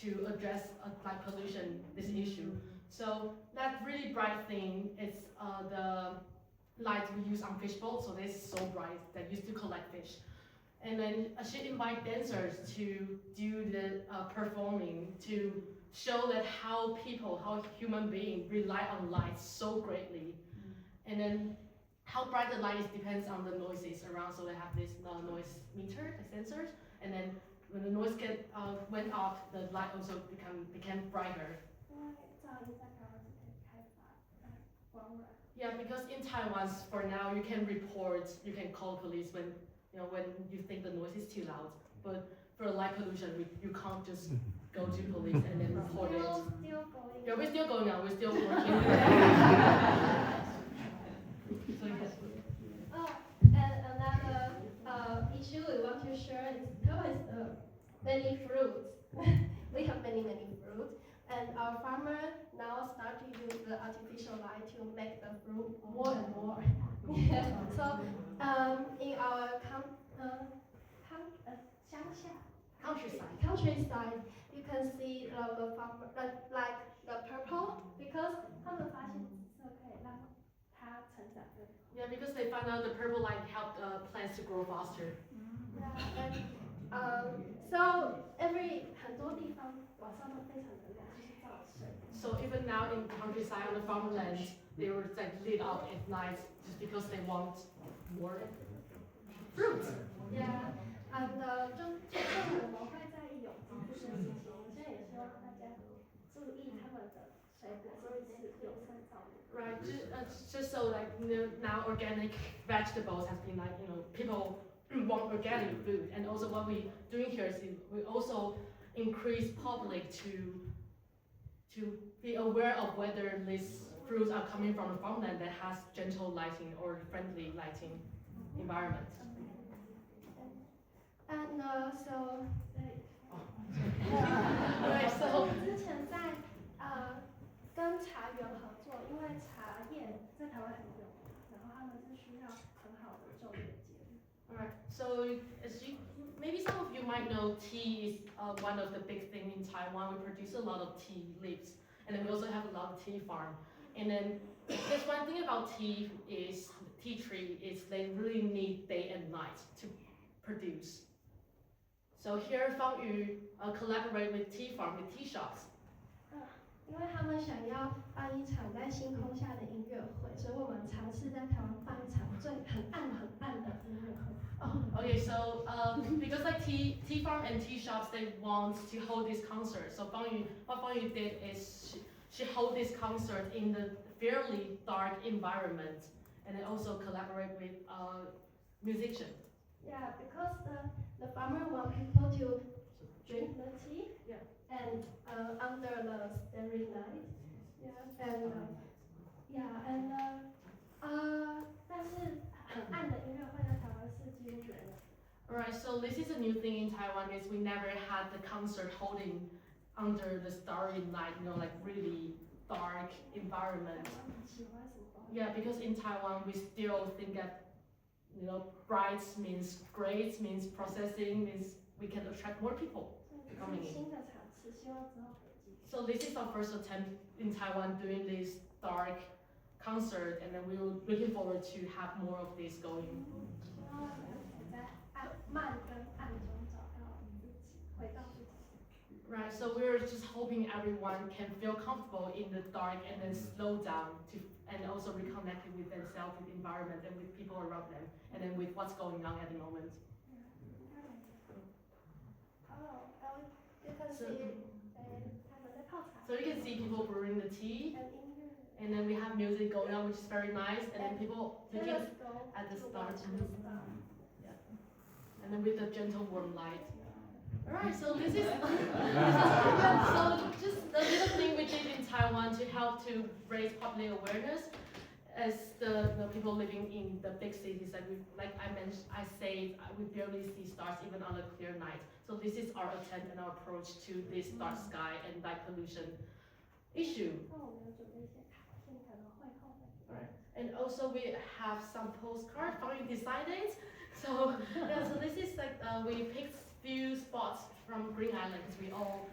to address light pollution, this issue. So that really bright thing is the light we use on fish boats. So this is so bright that used to collect fish. And then she invited dancers to do the performing to show that how human beings rely on light so greatly. And then how bright the light is depends on the noises around. So they have this noise meter, the sensors, and then when the noise went off, the light also became brighter. Yeah, because in Taiwan, for now, you can call police when you think the noise is too loud. But for light pollution, you can't just go to police and then report it. Yeah, we're still going on. We're still working. So yes. And another issue we want to share is there is many fruits. We have many fruits, and our farmers now start to use the artificial light to make the fruit more and more. So in our countryside, you can see the farmer like the purple because 他们发现紫色可以让它成长更好。Yeah, because they found out the purple light helped plants to grow faster. Yeah, so很多地方晚上都非常的亮，就是照水。So even now in the countryside on the farmland, they were like lit up at night just because they want more fruit. Yeah, and 就我们会在有这件事情，我现在也希望大家注意他们的水果是有生造的。Right, just so like now organic vegetables has been like people want organic food, and also what we doing here is we also increase public to be aware of whether these fruits are coming from a farmland that has gentle lighting or friendly lighting environment. And so, right, so 之前在跟茶园合作，因为茶叶在台湾很有名，然后他们是需要很好的昼夜节律。Alright, so maybe some of you might know tea is one of the big things in Taiwan. We produce a lot of tea leaves, and then we also have a lot of tea farm. And then there's one thing about tea tree is they really need day and night to produce. So here Fang Yu collaborate with tea farm, with tea shops. 因为他们想要办一场在星空下的音乐会，所以我们尝试在台湾办一场很暗的音乐会。Oh, okay, so because like tea farm and tea shops, they want to hold this concert. So what Fang Yu did is she hold this concert in the fairly dark environment, and then also collaborate with musicians. Yeah, because the farmer want people to drink the tea. Yeah. And under the starry night,但是很暗的音乐会在台湾是禁绝的。Alright, so this is a new thing in Taiwan is we never had the concert holding under the starry night, like really dark environment. Yeah, because in Taiwan we still think that you know, bright means great, means processing, means we can attract more people coming in. So this is our first attempt in Taiwan doing this dark concert, and then we were looking forward to have more of this going. Right, so we're just hoping everyone can feel comfortable in the dark and then slow down to, and also reconnect with themselves, with the environment, and with people around them, and then with what's going on at the moment. So you can see people brewing the tea, and then we have music going on, which is very nice, and then people looking at the stars. Yeah. And then with the gentle warm light. Alright, so this is so just a little thing we did in Taiwan to help to raise public awareness as the people living in the big cities. Like I mentioned, I say we barely see stars even on a clear night. So this is our attempt and our approach to this dark sky and light pollution issue. Right. And also we have some postcards for you decided. So yeah, so this is like we picked few spots from Green Island because we all,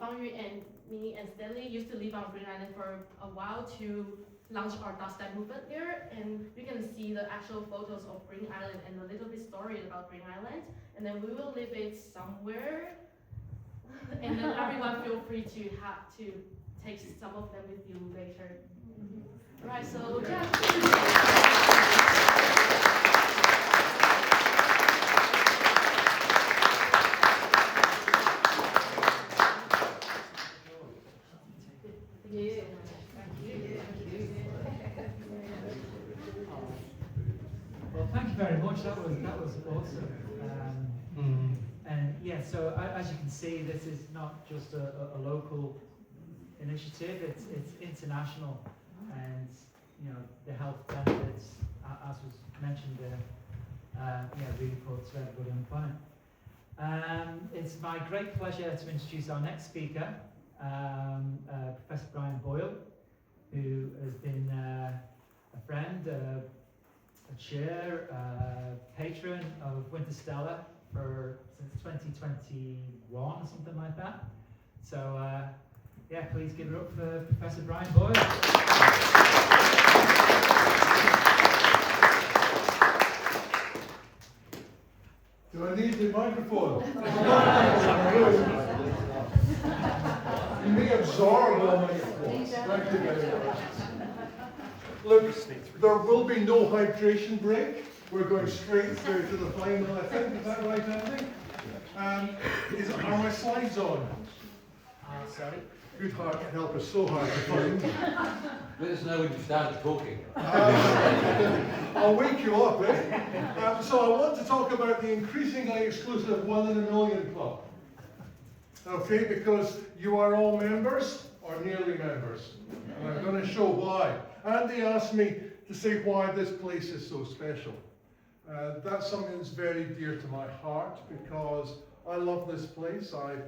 Fang Yu and me and Stanley used to live on Green Island for a while to launch our dark sky movement here, and you can see the actual photos of Green Island and a little bit story about Green Island, and then we will leave it somewhere, and then everyone feel free to take some of them with you later. Right, so yeah. Well, thank you very much. That was awesome. And yeah, so as you can see, this is not just a local initiative. It's international, and you know the health benefits, as was mentioned there, really important to everybody on the planet. It's my great pleasure to introduce our next speaker, Professor Brian Boyle, who has been a friend, a chair, patron of WInterstellar since 2021 or something like that. So yeah, please give it up for Professor Brian Boyle. Do I need the microphone? You may absorb all my applause. Thank you very much. Look, there will be no hydration break. We're going straight through to the final, I think. Is that right, Andy? Are my slides on? Sorry? Good heart help us so hard to find. Let us know when you start talking. I'll wake you up, eh? So I want to talk about the increasingly exclusive 1 in a million club. Okay, because you are all members, or nearly members. And I'm going to show why. Andy asked me to say why this place is so special. That's something that's very dear to my heart, because I love this place. I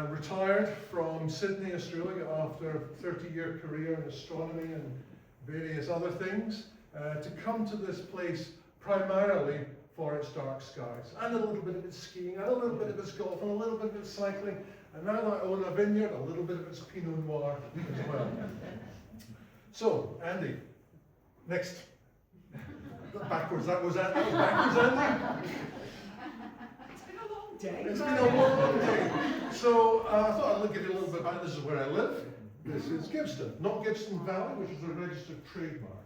retired from Sydney, Australia after a 30-year career in astronomy and various other things, to come to this place primarily for its dark skies, and a little bit of its skiing, and a little bit of its golf, and a little bit of its cycling, and now that I own a vineyard, a little bit of its Pinot Noir as well. So, Andy, next. Backwards, that was backwards, Andy? It's been a long day. So I thought I'd give you a little bit about this is where I live. This is Gibbston, not Gibbston Valley, which is a registered trademark.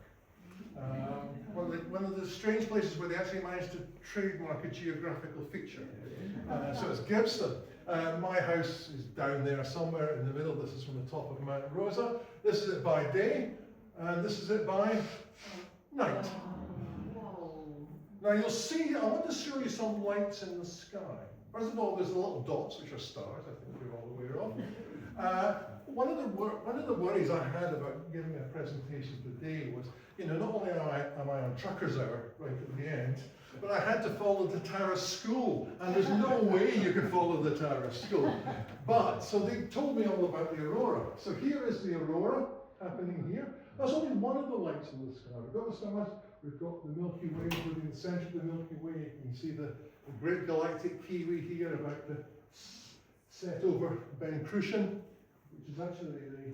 One of the strange places where they actually managed to trademark a geographical feature. So it's Gibbston. My house is down there somewhere in the middle. This is from the top of Mount Rosa. This is it by day, and this is it by night. Now you'll see, I want to show you some lights in the sky. First of all, there's the little dots, which are stars, I think you're all aware of. One of the worries I had about giving a presentation today was, you know, not only am I on Truckers Hour right at the end, but I had to follow the Terrace School, and there's no way you can follow the Terrace School. But, so they told me all about the aurora. So here is the aurora happening here. That's only one of the lights in the sky. We've got the stars we've got the Milky Way, including the centre of the Milky Way. You can see the great galactic kiwi here about to set over Ben Crucian, which is actually the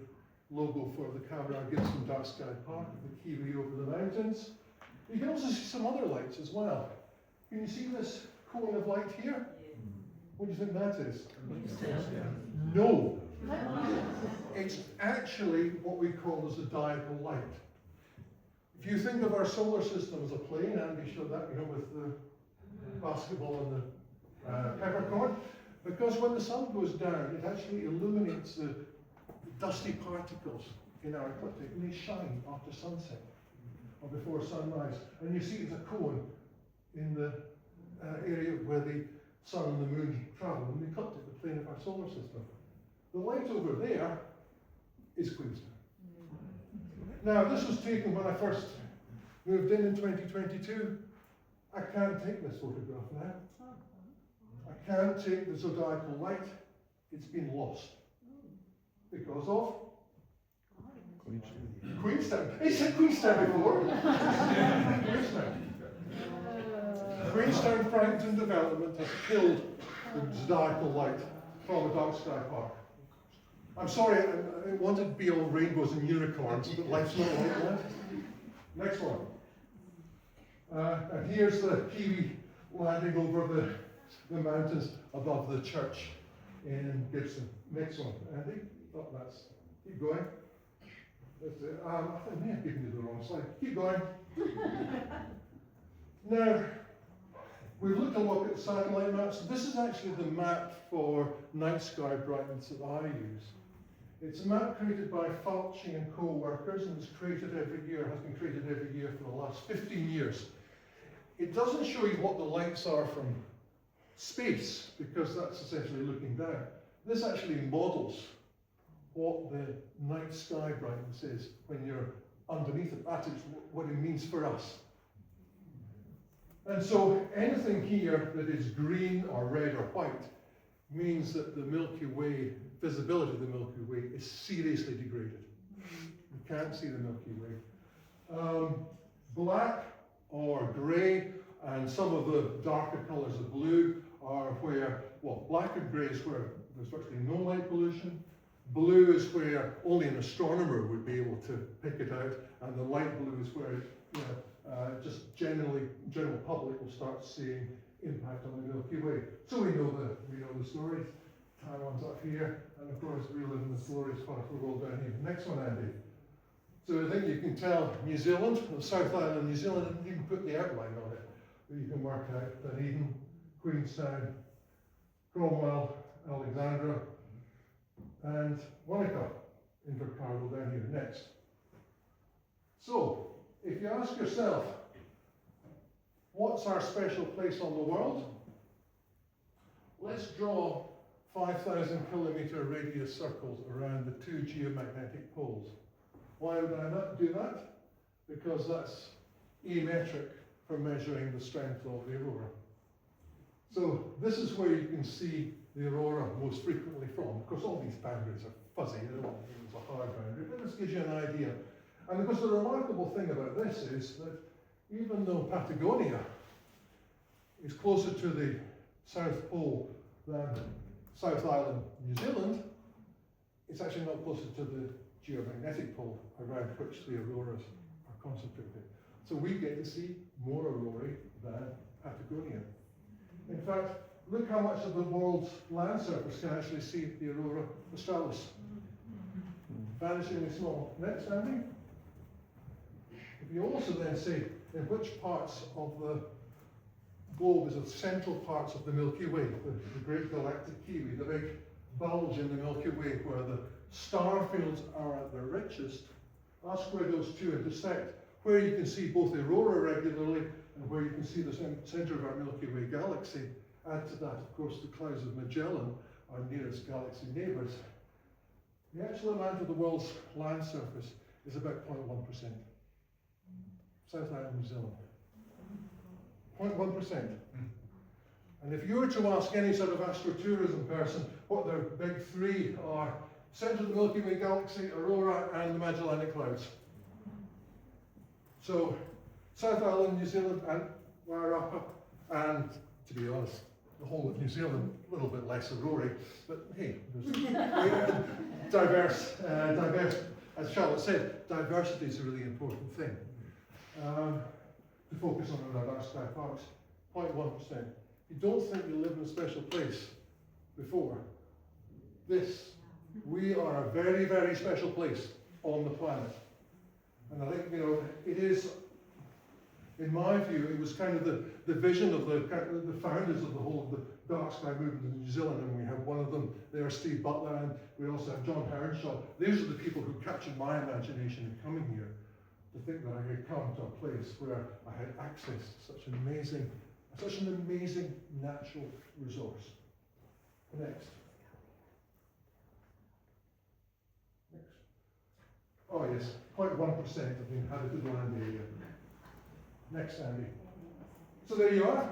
logo for the Cameron Gibson Dark Sky Park, the kiwi over the mountains. You can also see some other lights as well. Can you see this cone of light here? What do you think that is? No. It's actually what we call as a dipole light. If you think of our solar system as a plane, Andy showed that, with the basketball and the peppercorn, because when the sun goes down, it actually illuminates the dusty particles in our ecliptic, and they shine after sunset or before sunrise. And you see it's a cone in the area where the sun and the moon travel in the ecliptic, the plane of our solar system. The light over there is Queenstown. Now, this was taken when I first moved in 2022. I can't take this photograph now. I can't take the zodiacal light. It's been lost. Because of? Queenstown. He said Queenstown before. Queenstown. Queenstown Frankton development has killed the zodiacal light from a dark sky park. I'm sorry, I wanted to be all rainbows and unicorns, but life's not like that. Next one. And here's the kiwi landing over the mountains above the church in Gibson. Next one, Andy. Oh, keep going. I may have given you the wrong slide. Keep going. Now, we've looked a lot at satellite maps. This is actually the map for night sky brightness that I use. It's a map created by Falchi and co-workers, and it's created every year, has been created every year for the last 15 years. It doesn't show you what the lights are from space, because that's essentially looking down. This actually models what the night sky brightness is when you're underneath it. That is what it means for us. And so anything here that is green or red or white means that the Milky Way, visibility of the Milky Way, is seriously degraded. You can't see the Milky Way. Black or grey and some of the darker colours of blue are where, black and grey is where there's virtually no light pollution. Blue is where only an astronomer would be able to pick it out, and the light blue is where just general public will start seeing impact on the Milky Way. So we know the stories. Taiwan's up here, and of course we live in this glorious part of the world down here. Next one, Andy. So I think you can tell New Zealand, the South Island of New Zealand, and you can put the outline on it. But you can work out Dunedin, Queenstown, Cromwell, Alexandra, and Wanaka, Invercargill down here next. So, if you ask yourself, what's our special place on the world? Let's draw 5,000 kilometre radius circles around the two geomagnetic poles. Why would I not do that? Because that's a metric for measuring the strength of the aurora. So this is where you can see the aurora most frequently from. Of course, all these boundaries are fuzzy, they don't use a hard boundary, but this gives you an idea. And of course, the remarkable thing about this is that even though Patagonia is closer to the South Pole than South Island, New Zealand, it's actually not closer to the geomagnetic pole around which the auroras are concentrated. So we get to see more aurorae than Patagonia. In fact, look how much of the world's land surface can actually see the aurora australis. Vanishingly small. Next, Andy. If you also then see in which parts of the globe is the central parts of the Milky Way, the great galactic kiwi, the big bulge in the Milky Way where the star fields are at their richest, ask where those two intersect, where you can see both the aurora regularly and where you can see the centre of our Milky Way galaxy. Add to that, of course, the clouds of Magellan, our nearest galaxy neighbours. The actual amount of the world's land surface is about 0.1%. South Island, New Zealand. 0.1%. And if you were to ask any sort of astrotourism person what their big three are, centre of the Milky Way galaxy, aurora, and the Magellanic Clouds. So South Island, New Zealand, and Wairarapa, and to be honest, the whole of New Zealand, a little bit less aurora, but hey, diverse, as Charlotte said, diversity is a really important thing. To focus on our dark sky parks, 0.1%. If you don't think you live in a special place before this, we are a very, very special place on the planet. And I think, you know, it is, in my view, it was kind of the vision of the founders of the whole of the dark sky movement in New Zealand, and we have one of them there, Steve Butler, and we also have John Hernshaw. These are the people who captured my imagination in coming here, to think that I had come to a place where I had access to such an amazing natural resource. Next. Oh yes, 0.1% of the inhabited land area. Next, Andy. So there you are.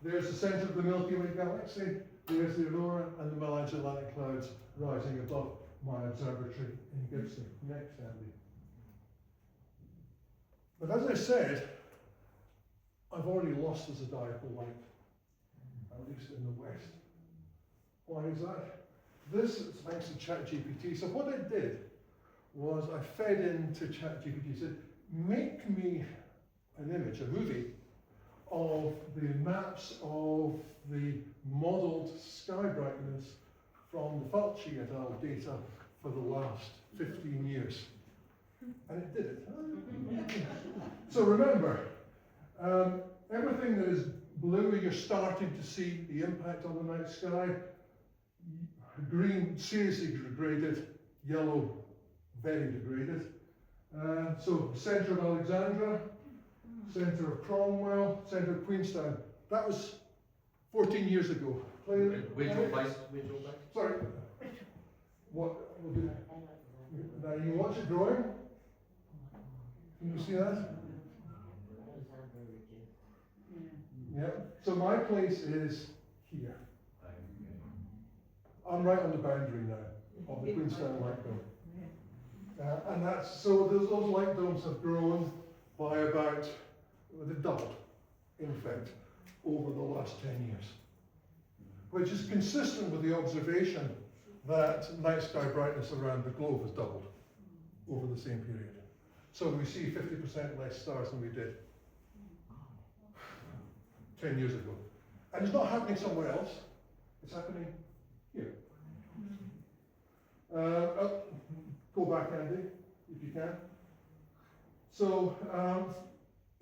There's the centre of the Milky Way galaxy. There's the aurora and the Magellantic clouds rising above my observatory in Gibson. Next, Andy. But as I said, I've already lost the zodiacal light, at least in the west. Why is that? This is thanks to ChatGPT. So what I did was I fed into ChatGPT, said, make me an image, a movie, of the maps of the modelled sky brightness from the Fulci et al. Data for the last 15 years. And it did it. So remember, everything that is blue, you're starting to see the impact on the night sky. Green, seriously degraded. Yellow, very degraded. So centre of Alexandra, centre of Cromwell, centre of Queenstown. That was 14 years ago. Where's your place? Sorry. What? Now you watch it growing. Can you see that? Yeah. So my place is here. I'm right on the boundary now of the Queenstown light dome. And that's, so those light domes have grown by about, they've doubled, in fact, over the last 10 years. Which is consistent with the observation that night sky brightness around the globe has doubled over the same period. So we see 50% less stars than we did 10 years ago. And it's not happening somewhere else, it's happening here. Go back, Andy, if you can. So,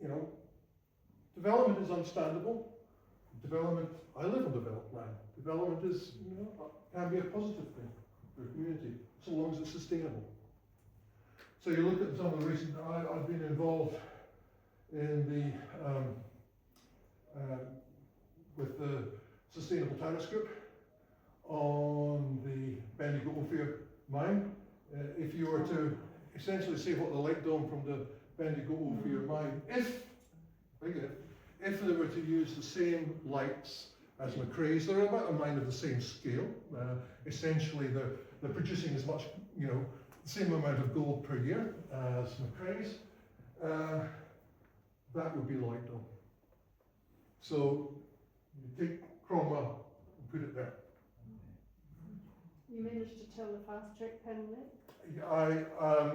you know, development is understandable. Development, I live on developed land. Development is, you know, can be a positive thing for a community, so long as it's sustainable. So you look at some of the recent, I've been involved in with the Sustainable Terrace Group on the Bendigo Ophir mine. If you were to essentially see what the light dome from the Bendigo Ophir mine, if they were to use the same lights as McRae's, they're about a mine of the same scale. Essentially, they're producing as much, you know, the same amount of gold per year as McRae's. That would be the light dome. So you take Cromwell and put it there. You managed to tell the fast track panel that?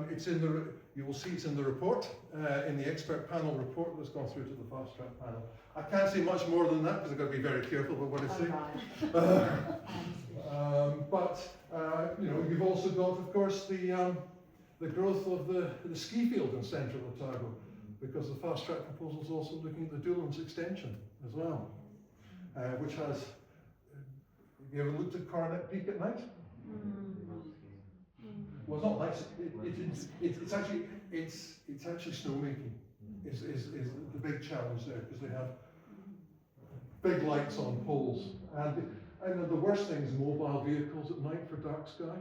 It's in the, you will see it's in the report, in the expert panel report that's gone through to the fast track panel. I can't say much more than that because I've got to be very careful about what I say. You know, you've also got, of course, the growth of the ski field in Central Otago, because the fast track proposal is also looking at the Doolan's extension as well, which has. Have you ever looked at Coronet Peak at night? Well, it's not nice. It's actually snowmaking. Is the big challenge there, because they have big lights on poles, and the worst thing is mobile vehicles at night for dark sky,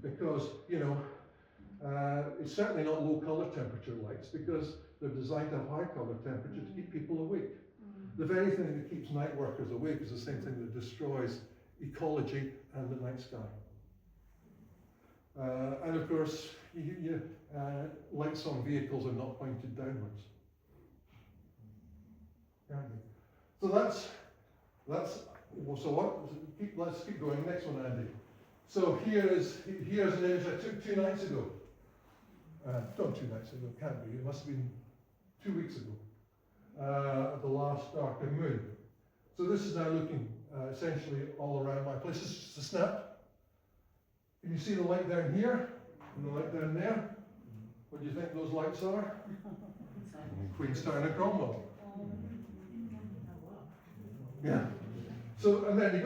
because you know it's certainly not low color temperature lights, because they're designed to have high color temperature to keep people awake. The very thing that keeps night workers awake is the same thing that destroys ecology and the night sky. And of course, lights on vehicles are not pointed downwards. Can't we? So that's well, so what? Let's keep going. Next one, Andy. So here's an image I took 2 nights ago. Not 2 nights ago, can't be. It must have been 2 weeks ago. The last darker moon. So this is now looking essentially all around my place. This is just a snap. Can you see the light down here and the light down there? What do you think those lights are? Queenstown and Cromwell. Yeah. So and then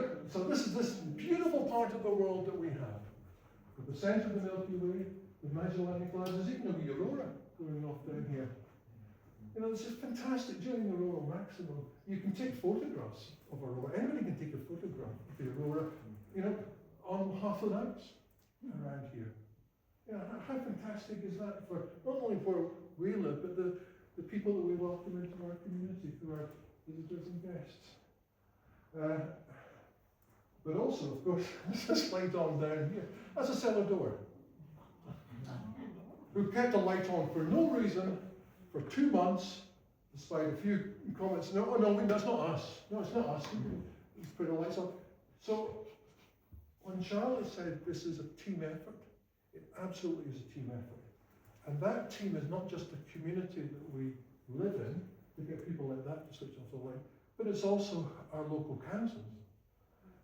this is this beautiful part of the world that we have. At the centre of the Milky Way, the Magellanic Clouds, there's even a wee aurora going off down here. You know, it's just fantastic during the auroral maximum. You can take photographs of aurora. Anybody can take a photograph of the aurora, you know, on half an ounce around here. You know, how fantastic is that for not only where we live, but the people that we welcome into our community, who are visitors and guests. But also, of course, this light on down here, that's a cellar door. Who kept the light on for no reason for 2 months, despite a few comments. No, that's not us. No, it's not us. Let's put the lights on. So, when Charlotte said this is a team effort, it absolutely is a team effort. And that team is not just the community that we live in, to get people like that to switch off the light, but it's also our local councils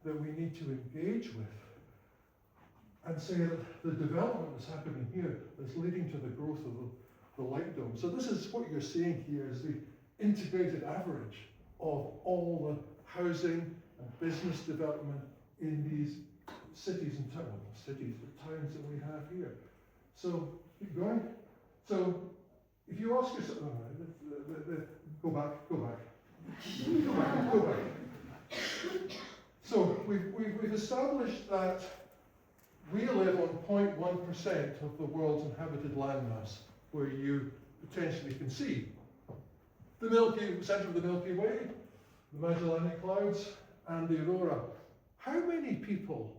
that we need to engage with and say that the development that's happening here is leading to the growth of the light dome. So this is what you're seeing here is the integrated average of all the housing and business development in these cities and towns that we have here. So keep going. So if you ask yourself, go back. So we've established that we live on 0.1% of the world's inhabited landmass, where you potentially can see the centre of the Milky Way, the Magellanic Clouds, and the aurora. How many people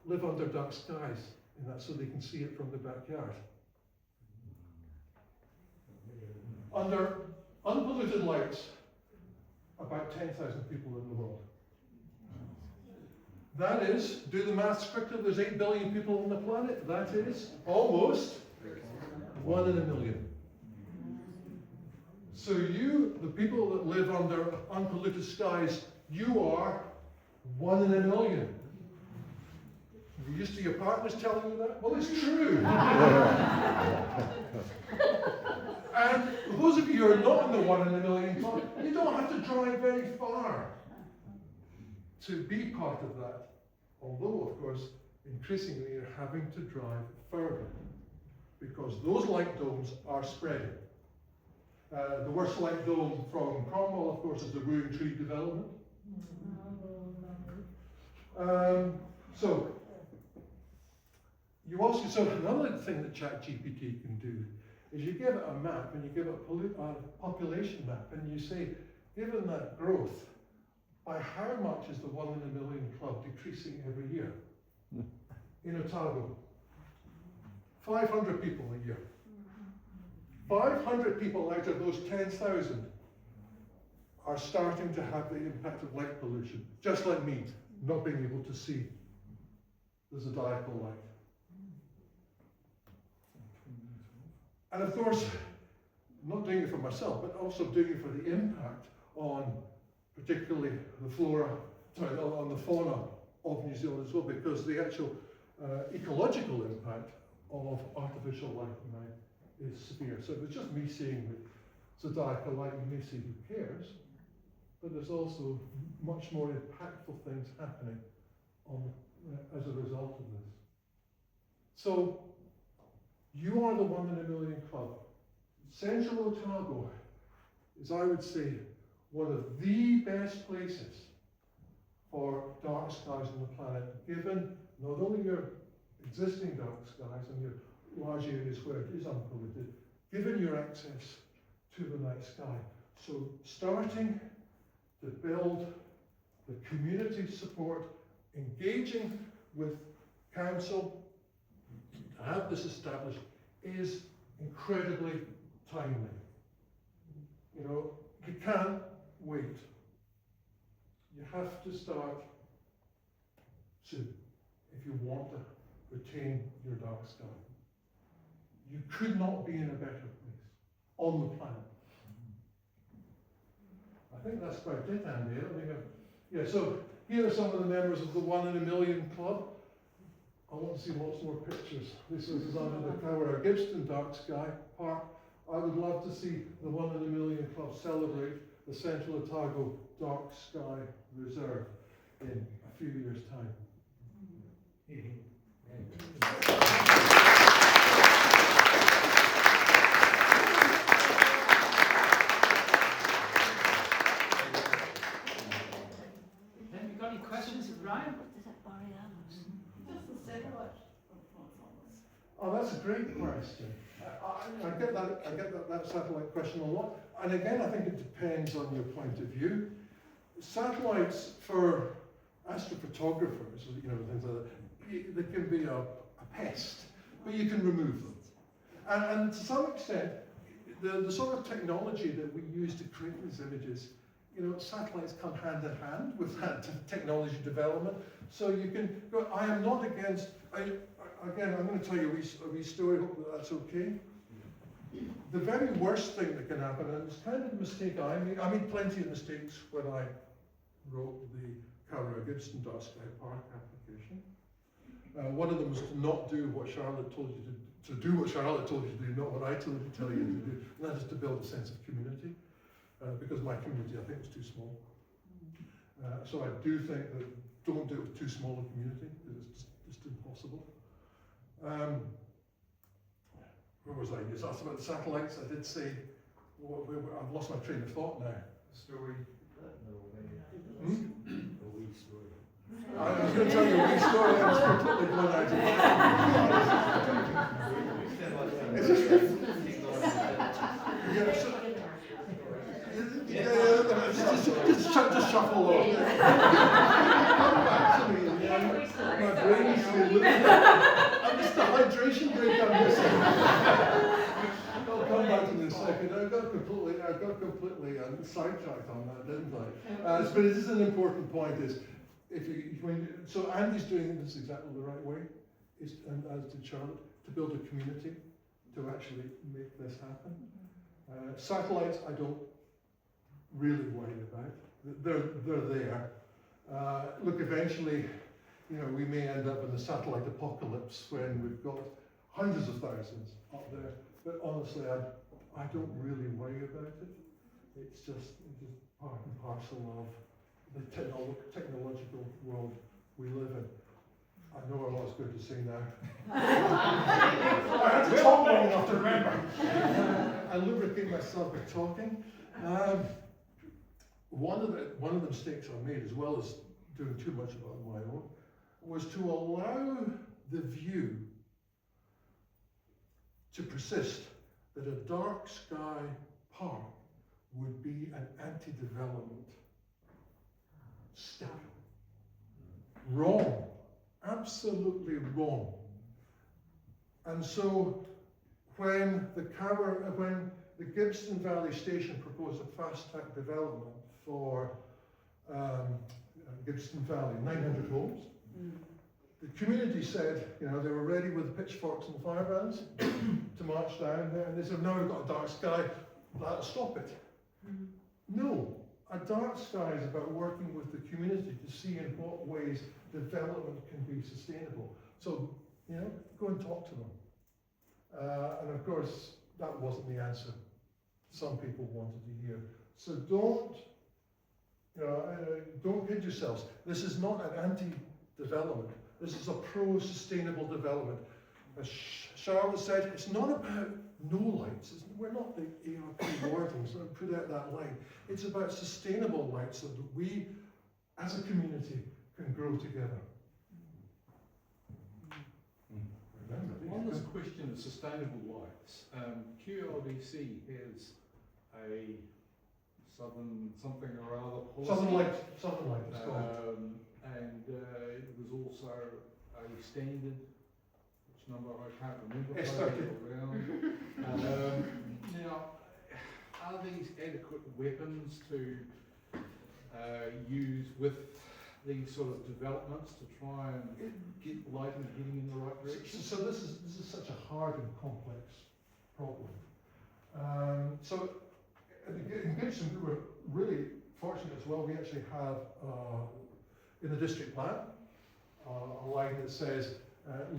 live under dark skies in that so they can see it from the backyard? Under unpolluted lights, about 10,000 people in the world. That is, do the maths quickly, there's 8 billion people on the planet. That is almost 1 in a million. So you, the people that live under unpolluted skies, you are 1 in a million. Are you used to your partners telling you that? Well, it's true. And those of you who are not in the 1 in a million club, you don't have to drive very far to be part of that. Although, of course, increasingly you're having to drive further because those light domes are spreading. The worst light dome from Cromwell, of course, is the Ruin Tree development. So another thing that ChatGPT can do is you give it a map and you give it a population map and you say, given that growth, by how much is the 1 in a million club decreasing every year? In Otago, 500 people a year. 500 people out of those 10,000 are starting to have the impact of light pollution, just like me, not being able to see the zodiacal light. And of course, not doing it for myself, but also doing it for the impact on particularly the on the fauna of New Zealand as well, because the actual ecological impact of artificial light now is severe. So if it's just me seeing the zodiacal light, you may say, who cares? But there's also much more impactful things happening as a result of this. So you are the 1 in a million club. Central Otago is, I would say, one of the best places for dark skies on the planet, given not only your existing dark skies and your large areas where it is unpolluted, given your access to the night sky. So starting to build the community support, engaging with council to have this established is incredibly timely. You know, you can't wait. You have to start soon if you want to retain your dark sky. You could not be in a better place on the planet. I think that's about it, Andy. I don't think yeah, so here are some of the members of the 1 in a Million Club. I want to see lots more pictures. This is under the Tower of Gibbston Dark Sky Park. I would love to see the 1 in a Million Club celebrate the Central Otago Dark Sky Reserve in a few years' time. Have you got any questions for Ryan? Oh, that's a great question. I get that satellite question a lot. And again, I think it depends on your point of view. Satellites for astrophotographers, you know, things like that, they can be a pest, but you can remove them. And to some extent, the sort of technology that we use to create these images, you know, satellites come hand in hand with that technology development. So you can go, I am not against, again, I'm going to tell you a wee story, hope that's okay. The very worst thing that can happen, and it's kind of a mistake I made plenty of mistakes when I wrote the Tower of Gibbston Dark Sky Park application. One of them was to not do what Charlotte told you to do what Charlotte told you to do, not what I told you to tell you to do, and that is to build a sense of community, because my community, I think, was too small. So I do think that don't do it with too small a community, because it's just impossible. Where was I? You asked about the satellites. I did say, I've lost my train of thought now. Story? A wee story. I was going to tell you a wee story, I was completely blown out of just shuffle along. Come back to me, and my brain is I missed the hydration break I'm missing. I'll come back to this in a second. I got completely sidetracked on that, didn't I? But it is an important point. Is if so Andy's doing this exactly the right way, and as did Charlotte, to build a community to actually make this happen. Satellites, I don't really worry about. They're there. Look, eventually, you know, we may end up in the satellite apocalypse when we've got hundreds of thousands up there. But honestly, I don't really worry about it. It's just part and parcel of the technological world we live in. I know I'm not good to say now. I had to talk long enough to remember. I lubricate myself by talking. One of the mistakes I made, as well as doing too much about my own, was to allow the view to persist that a dark sky park would be an anti-development step. Wrong. Absolutely wrong. And so when the Gibbston Valley Station proposed a fast-track development for Gibbston Valley, 900 homes, the community said, you know, they were ready with the pitchforks and the firebrands to march down there, and they said, now we've got a dark sky, that'll stop it. No, a dark sky is about working with the community to see in what ways development can be sustainable. So, you know, go and talk to them. And of course, that wasn't the answer some people wanted to hear. So don't kid yourselves. This is not an anti-development. This is a pro-sustainable development. As Charlotte said, it's not about no lights. We're not the ARP wardens that put out that line. It's about sustainable lights so that we, as a community, can grow together. On this question of sustainable lights, QLDC has a something or other policy. Southern Light, it's called. And there's also a standard, which number I can't remember. S30. Now, are these adequate weapons to use with these sort of developments to try and get lighting heading in the right direction? So this is such a hard and complex problem. So in Gibson, we were really fortunate as well. We actually have in the district plan a line that says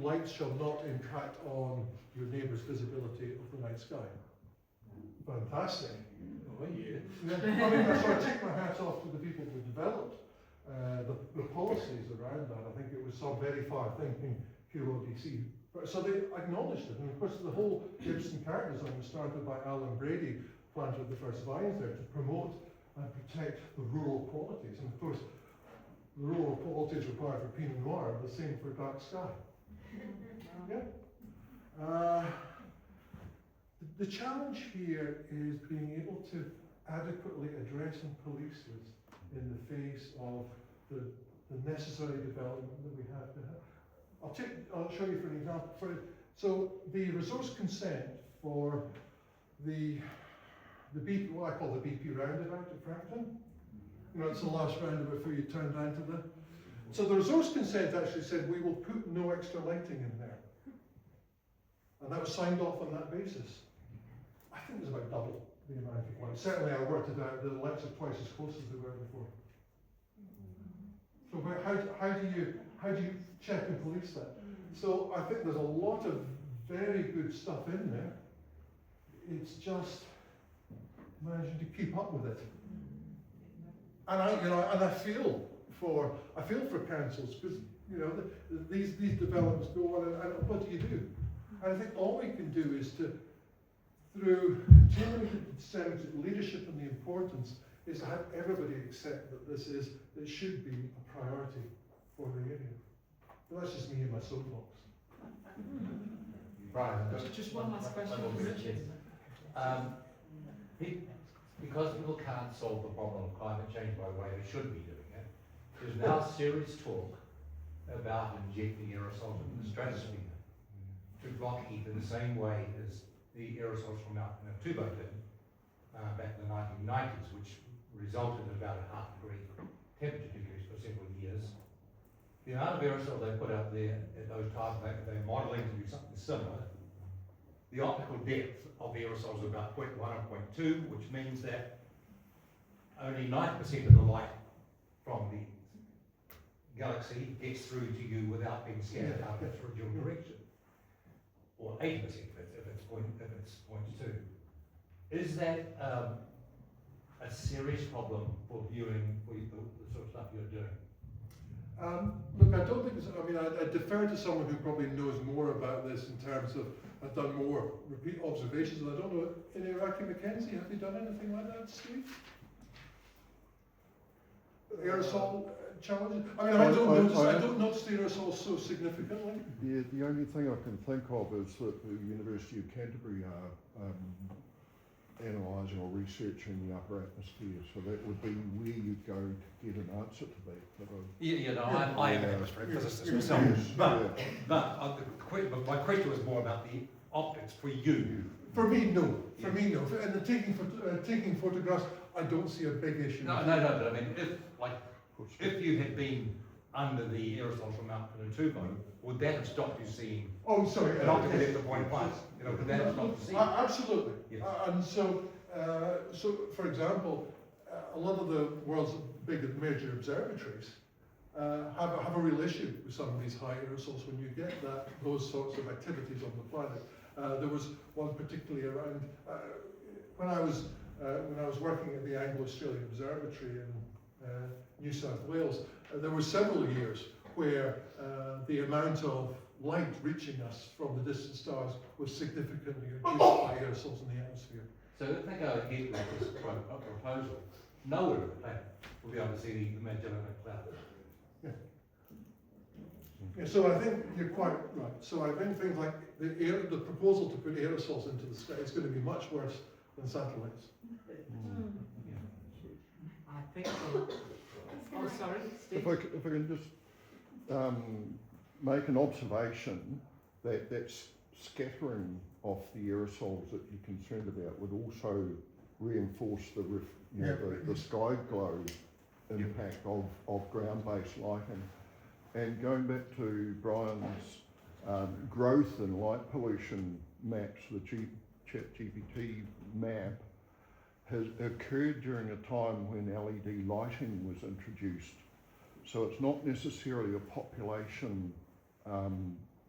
lights shall not impact on your neighbour's visibility of the night sky. Fantastic. Oh yeah. I mean, so I take my hat off to the people who developed the policies around that. I think it was some very far-thinking QODC. So they acknowledged it, and of course the whole Gibson character design was started by Alan Brady, planted the first vines there to promote and protect the rural qualities. And of course, the rural qualities required for Pinot Noir are the same for dark sky. Yeah. The challenge here is being able to adequately address and police this in the face of the necessary development that we have to have. I'll show you for an example. So the resource consent for the BP, what I call the BP roundabout at Frampton. You know, it's the last roundabout before you turn down to the. So the resource consent actually said we will put no extra lighting in there, and that was signed off on that basis. I think it was about double the amount of lights. Certainly, I worked it out. The lights are twice as close as they were before. So how do you check and police that? So I think there's a lot of very good stuff in there. It's just managing to keep up with it. And I feel for councils because these developments go on, and what do you do? And I think all we can do is to, through continuing to demonstrate leadership and the importance, is to have everybody accept that it should be a priority for the area. But that's just me and my soapbox. Right. Just one last question from Richard. Because people can't solve the problem of climate change by the way they should be doing it, there's now serious talk about injecting aerosols into the stratosphere to block heat in the same way as the aerosols from Mount Pinatubo did back in the 1990s, which resulted in about a 0.5 degree temperature decrease for several years. The amount of aerosol they put out there at those times, they're modelling to do something similar. The optical depth of aerosols is about 0.1 and 0.2, which means that only 90% of the light from the galaxy gets through to you without being scattered out its original direction, or 80% if it's 0.2. Is that a serious problem for viewing for the sort of stuff you're doing? Look, I don't think it's, I defer to someone who probably knows more about this in terms of, I've done more repeat observations, and I don't know, in Iraqi Mackenzie, have you done anything like that, Steve? Aerosol challenges? I don't notice the aerosols so significantly. Yeah, the only thing I can think of is that the University of Canterbury are analysing or researching the upper atmosphere, so that would be where you'd go to get an answer to that. I am an atmospheric physicist myself, but my question was more about the optics for you. For me, no. For me, no. And the taking photographs, I don't see a big issue. No, but I mean, if you had been under the aerosols from Mount Pinatubo, would that have stopped you seeing? Oh, sorry. An optical depth of 0.1? Would that have stopped you seeing? Absolutely. Yes. And so for example, a lot of the world's big major observatories have a real issue with some of these high aerosols when you get those sorts of activities on the planet. There was one particularly around when I was working at the Anglo-Australian Observatory in New South Wales. There were several years where the amount of light reaching us from the distant stars was significantly reduced by aerosols in the atmosphere. So if they go ahead with this proposal, nowhere on the planet will be able to see the Magellanic Cloud. Yeah, so I think you're quite right. So I think things like the proposal to put aerosols into the sky is going to be much worse than satellites. I think. Oh, sorry, Steve. If I can just make an observation that scattering of the aerosols that you're concerned about would also reinforce the sky glow impact of ground-based lighting. And going back to Brian's growth in light pollution maps, the ChatGPT map has occurred during a time when LED lighting was introduced. So it's not necessarily a population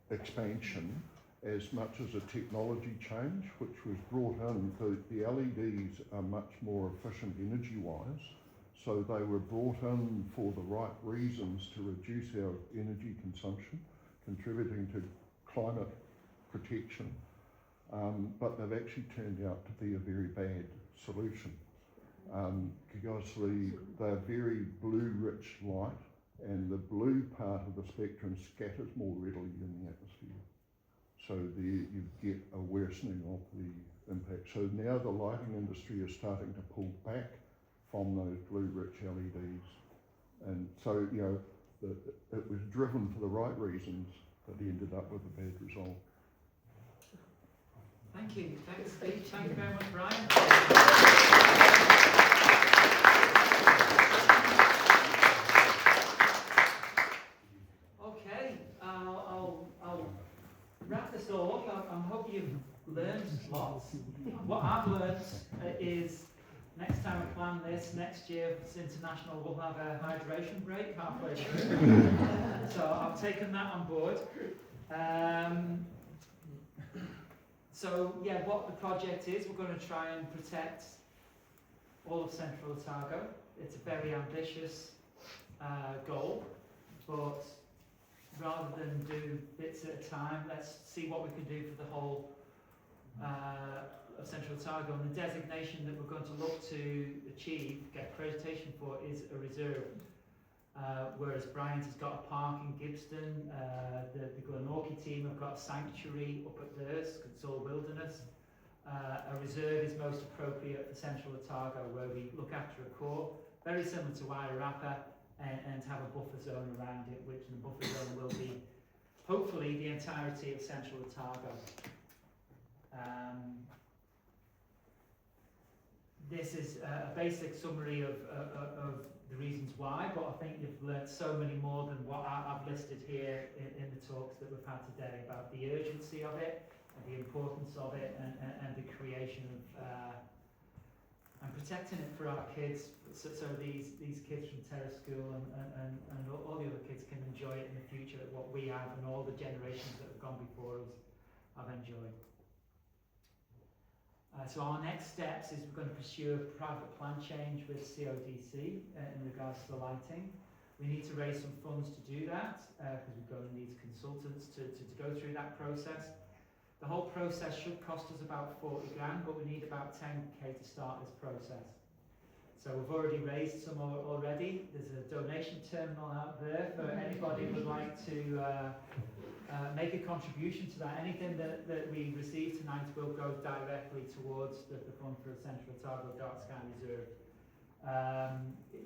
expansion as much as a technology change, which was brought in. The LEDs are much more efficient energy-wise, so they were brought in for the right reasons to reduce our energy consumption, contributing to climate protection, but they've actually turned out to be a very bad solution because they're very blue-rich light, and the blue part of the spectrum scatters more readily in the atmosphere. So you get a worsening of the impact. So now the lighting industry is starting to pull back from those blue-rich LEDs. And so, you know, it was driven for the right reasons, but he ended up with a bad result. Thank you. Thanks, Steve. Thank you very much, Brian. Okay, I'll wrap this all up. I hope you've learned lots. What I've learned is next time we plan this, next year it's international, we'll have a hydration break halfway through. So I've taken that on board. So yeah, what the project is, we're going to try and protect all of Central Otago. It's a very ambitious goal, but rather than do bits at a time, let's see what we can do for the whole of Central Otago. And the designation that we're going to look to achieve, get accreditation for, is a reserve. Whereas Brian's has got a park in Gippsland, the Galactic team have got a sanctuary up at theirs, it's all wilderness. A reserve is most appropriate for Central Otago, where we look after a core, very similar to Wairarapa, and have a buffer zone around it, which the buffer zone will be hopefully the entirety of Central Otago. This is a basic summary of the reasons why, but I think you've learnt so many more than what I've listed here in the talks that we've had today about the urgency of it, and the importance of it, and the creation of and protecting it for our kids, so these kids from Terrace School and all the other kids can enjoy it in the future, what we have and all the generations that have gone before us have enjoyed. So our next steps is we're going to pursue a private plan change with CODC in regards to the lighting. We need to raise some funds to do that because we're going to need consultants to go through that process. The whole process should cost us about 40 grand, but we need about 10k to start this process. So we've already raised some already. There's a donation terminal out there for anybody who would like to make a contribution to that. Anything that we receive tonight will go directly towards the fund for Central Otago Dark Sky Reserve.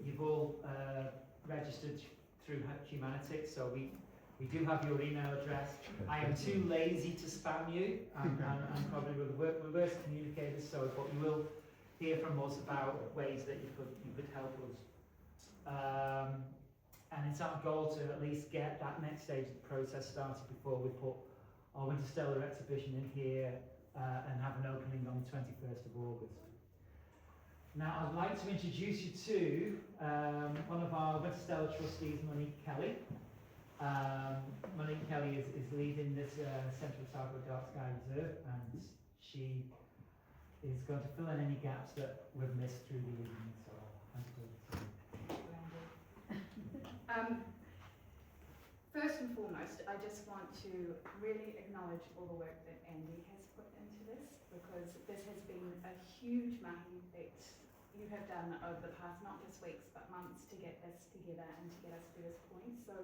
You've all registered through Humanitics, so we do have your email address. I am too lazy to spam you. I'm probably the worst communicators, but you will hear from us about ways that you could help us. And it's our goal to at least get that next stage of the process started before we put our WInterstellar exhibition in here and have an opening on the 21st of August. Now I'd like to introduce you to one of our WInterstellar trustees, Monique Kelly. Monique Kelly is leading this Central Otago Dark Sky Reserve, and she is going to fill in any gaps that we've missed through the evening. So thank you. First and foremost, I just want to really acknowledge all the work that Andy has put into this, because this has been a huge mahi that you have done over the past, not just weeks, but months, to get this together and to get us to this point. So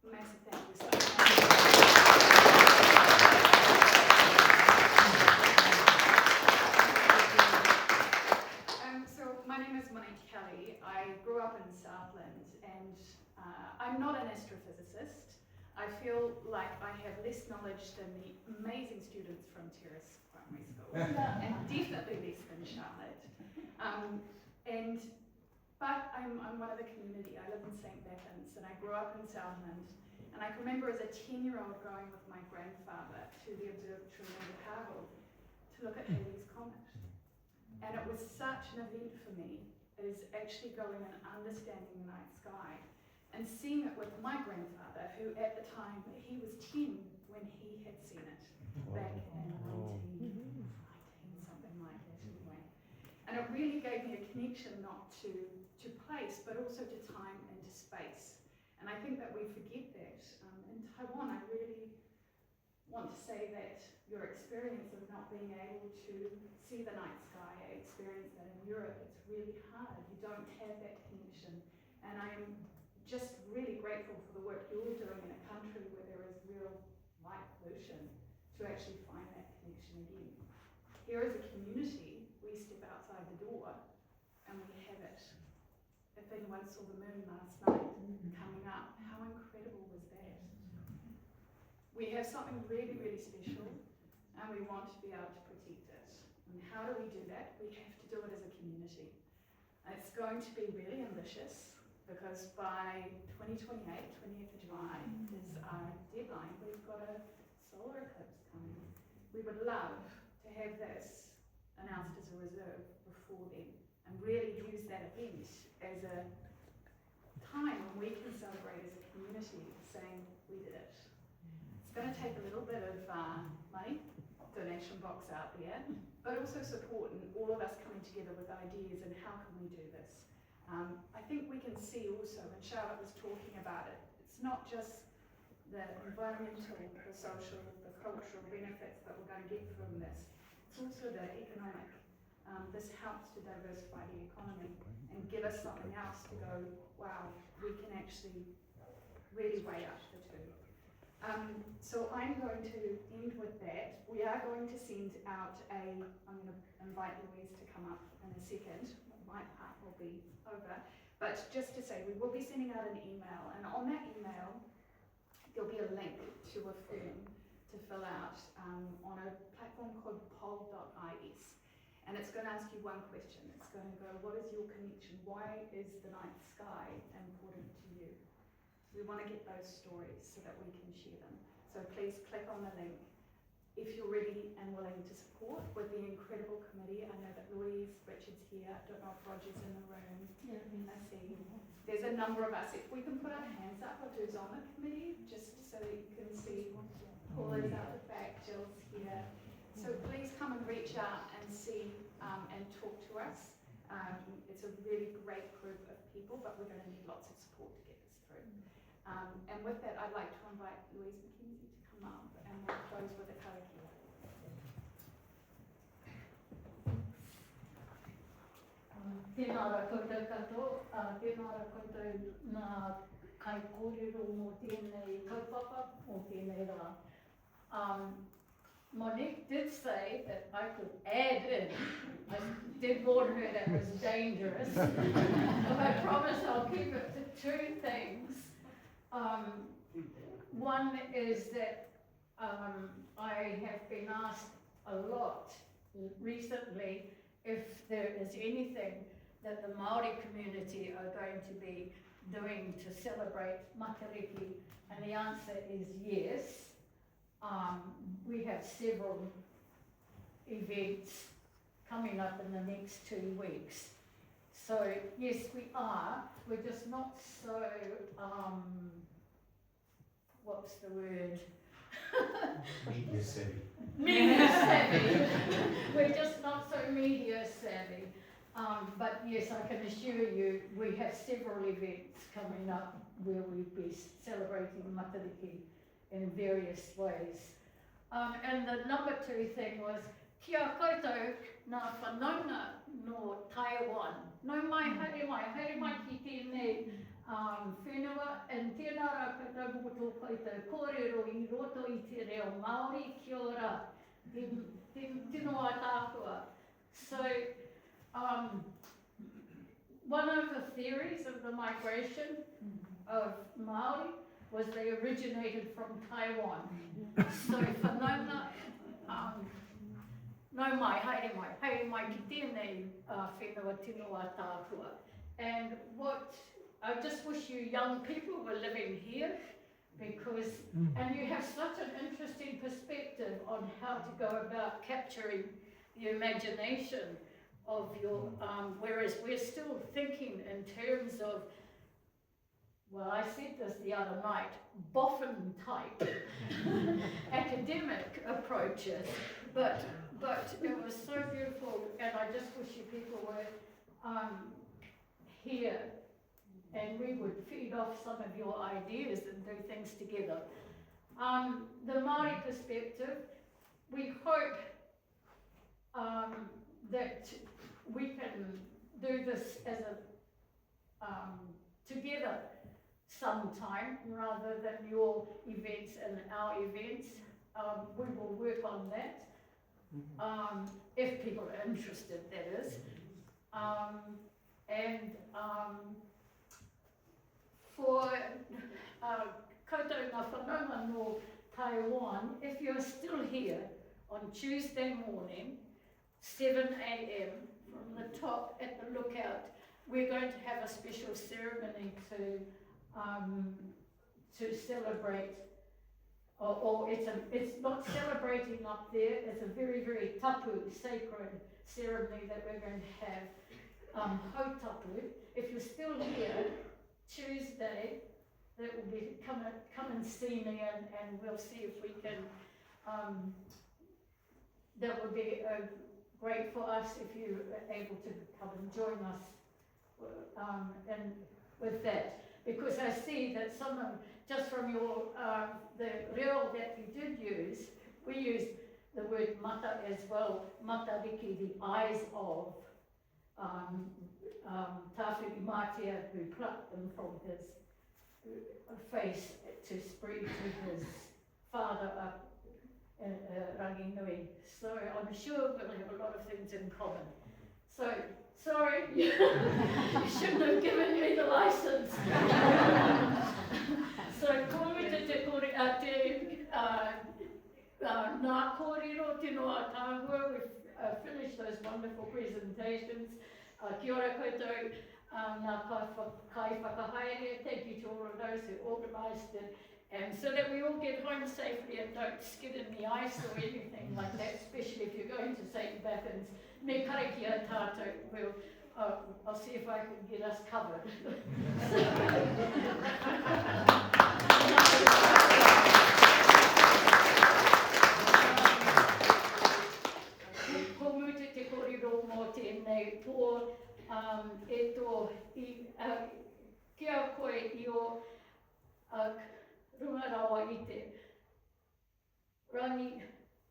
massive thank you so much. So my name is Monique Kelly. I grew up in Southland, and I'm not an astrophysicist. I feel like I have less knowledge than the amazing students from Terrace Primary School, and definitely less than Charlotte. And But I'm one of the community. I live in St. Bathans and I grew up in Southland. And I can remember as a 10-year-old going with my grandfather to the observatory in Otago to look at Halley's Comet. And it was such an event for me, is actually going and understanding the night sky and seeing it with my grandfather, who at the time, he was 10 when he had seen it back in 19, something like that anyway. And it really gave me a connection not to place, but also to time and to space. And I think that we forget that. In Taiwan, I really want to say that your experience of not being able to see the night sky, I experienced that in Europe, it's really hard. You don't have that connection. And I am just really grateful for the work you're doing in a country where there is real light pollution to actually find that connection again. Here as a community, we step outside the door and we have it. If anyone saw the moon last night coming up, how incredible was that? We have something really, really special and we want to be able to protect it. And how do we do that? We have to do it as a community. It's going to be really ambitious because by 2028, 20th of July is our deadline. We've got a solar eclipse coming. We would love to have this announced as a reserve before then and really use that event as a time when we can celebrate as a community saying we did it. It's going to take a little bit of money, donation box out there, but also support and all of us coming together with ideas and how can we do this. I think we can see also, and Charlotte was talking about it, it's not just the environmental, the social, the cultural benefits that we're going to get from this, it's also the economic. This helps to diversify the economy and give us something else to go, wow, we can actually really weigh up the two. So I'm going to end with that. We are going to send out I'm going to invite Louise to come up in a second. My part will be over. But just to say, we will be sending out an email, and on that email, there'll be a link to a form to fill out on a platform called poll.is. And it's going to ask you one question. It's going to go, what is your connection? Why is the night sky important to you? We want to get those stories so that we can share them. So please click on the link. If you're ready and willing to support with the incredible committee, I know that Louise Richard's here. I don't know if Roger's in the room. Yeah, I see. There's a number of us. If we can put our hands up of who's on the committee, just so that you can see. Paula's out the back, Jill's here. So please come and reach out and see and talk to us. It's a really great group of people, but we're going to need lots of support to get this through. And with that, I'd like to invite Louise McKenzie to come up and we'll close with a karakia. Tēnā ra koutou katoa, tēnā ra koutou nā kai kōrero mō tēnei kaupapa o tēnei rā. Monique did say that I could add in. I did warn her that was dangerous. But I promise I'll keep it to two things. One is that I have been asked a lot recently if there is anything that the Māori community are going to be doing to celebrate Matariki, and the answer is yes. We have several events coming up in the next 2 weeks. So yes, we are. We're just not so, what's the word? Media savvy. Media savvy. We're just not so media savvy. But yes, I can assure you we have several events coming up where we'll be celebrating Matariki in various ways. And the number two thing was, kia koutou ngā whanaunga no Taiwan. No mai, haere mai ki tēnei whenua, and tēnā rā koutou mo tō koutou kōrero I roto I te reo Māori, kia ora, tino a tākua. So, one of the theories of the migration of Māori was they originated from Taiwan. So whanaunga, no mai, haere mai ki tēnei whenua tino a tākua. And what I just wish you young people were living here, because, and you have such an interesting perspective on how to go about capturing the imagination of your, whereas we're still thinking in terms of, well, I said this the other night, boffin type academic approaches, but it was so beautiful, and I just wish you people were here, and we would feed off some of your ideas and do things together. The Māori perspective, we hope that we can do this as a together sometime, rather than your events and our events. We will work on that, if people are interested, that is. For koutou ngā whanonga no Taiwan, if you're still here on Tuesday morning, 7 a.m. from the top at the lookout, we're going to have a special ceremony to celebrate, or it's not celebrating up there, it's a very, very tapu, sacred ceremony that we're going to have, hautapu. If you're still here, Tuesday, that will be, come and see me, and we'll see if we can, that would be great for us if you are able to come and join us and with that. Because I see that some of, just from your, the reo that you did use, we used the word mata as well, matariki, the eyes of, Tāwhiri Mātia, who plucked them from his face to spread to his father up Rangi Nui. So I'm sure we'll have a lot of things in common. So, sorry, you shouldn't have given me the license. So, kōrero te kore, nā kōrero te noa tāhua, we've finished those wonderful presentations. Kia ora koutou, nā kai whakahaere, thank you to all of those who organised it, and so that we all get home safely and don't skid in the ice or anything like that, especially if you're going to St. Bathans. Me kare kia tātou, I'll see if I can get us covered. Ko mutu te kōrero mō tēnei tō, e tō, kia koe I o runga rawa I te. Rangi,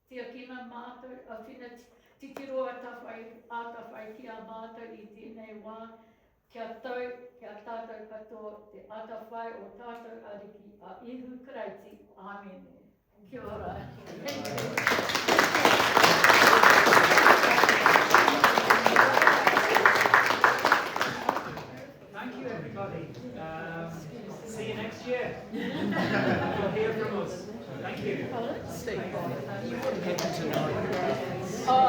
tia kina mātou, a whina titiro atawhai kia mātou I tēnei wā, kia tau, kia tātou katoa, te atawhai o tātou ariki, a ihu karaiti, āmene. Kia ora. Thank you. Thank you, everybody. See you next year. You'll hear from us. Thank you. Steve, you wouldn't happen to know. Oh,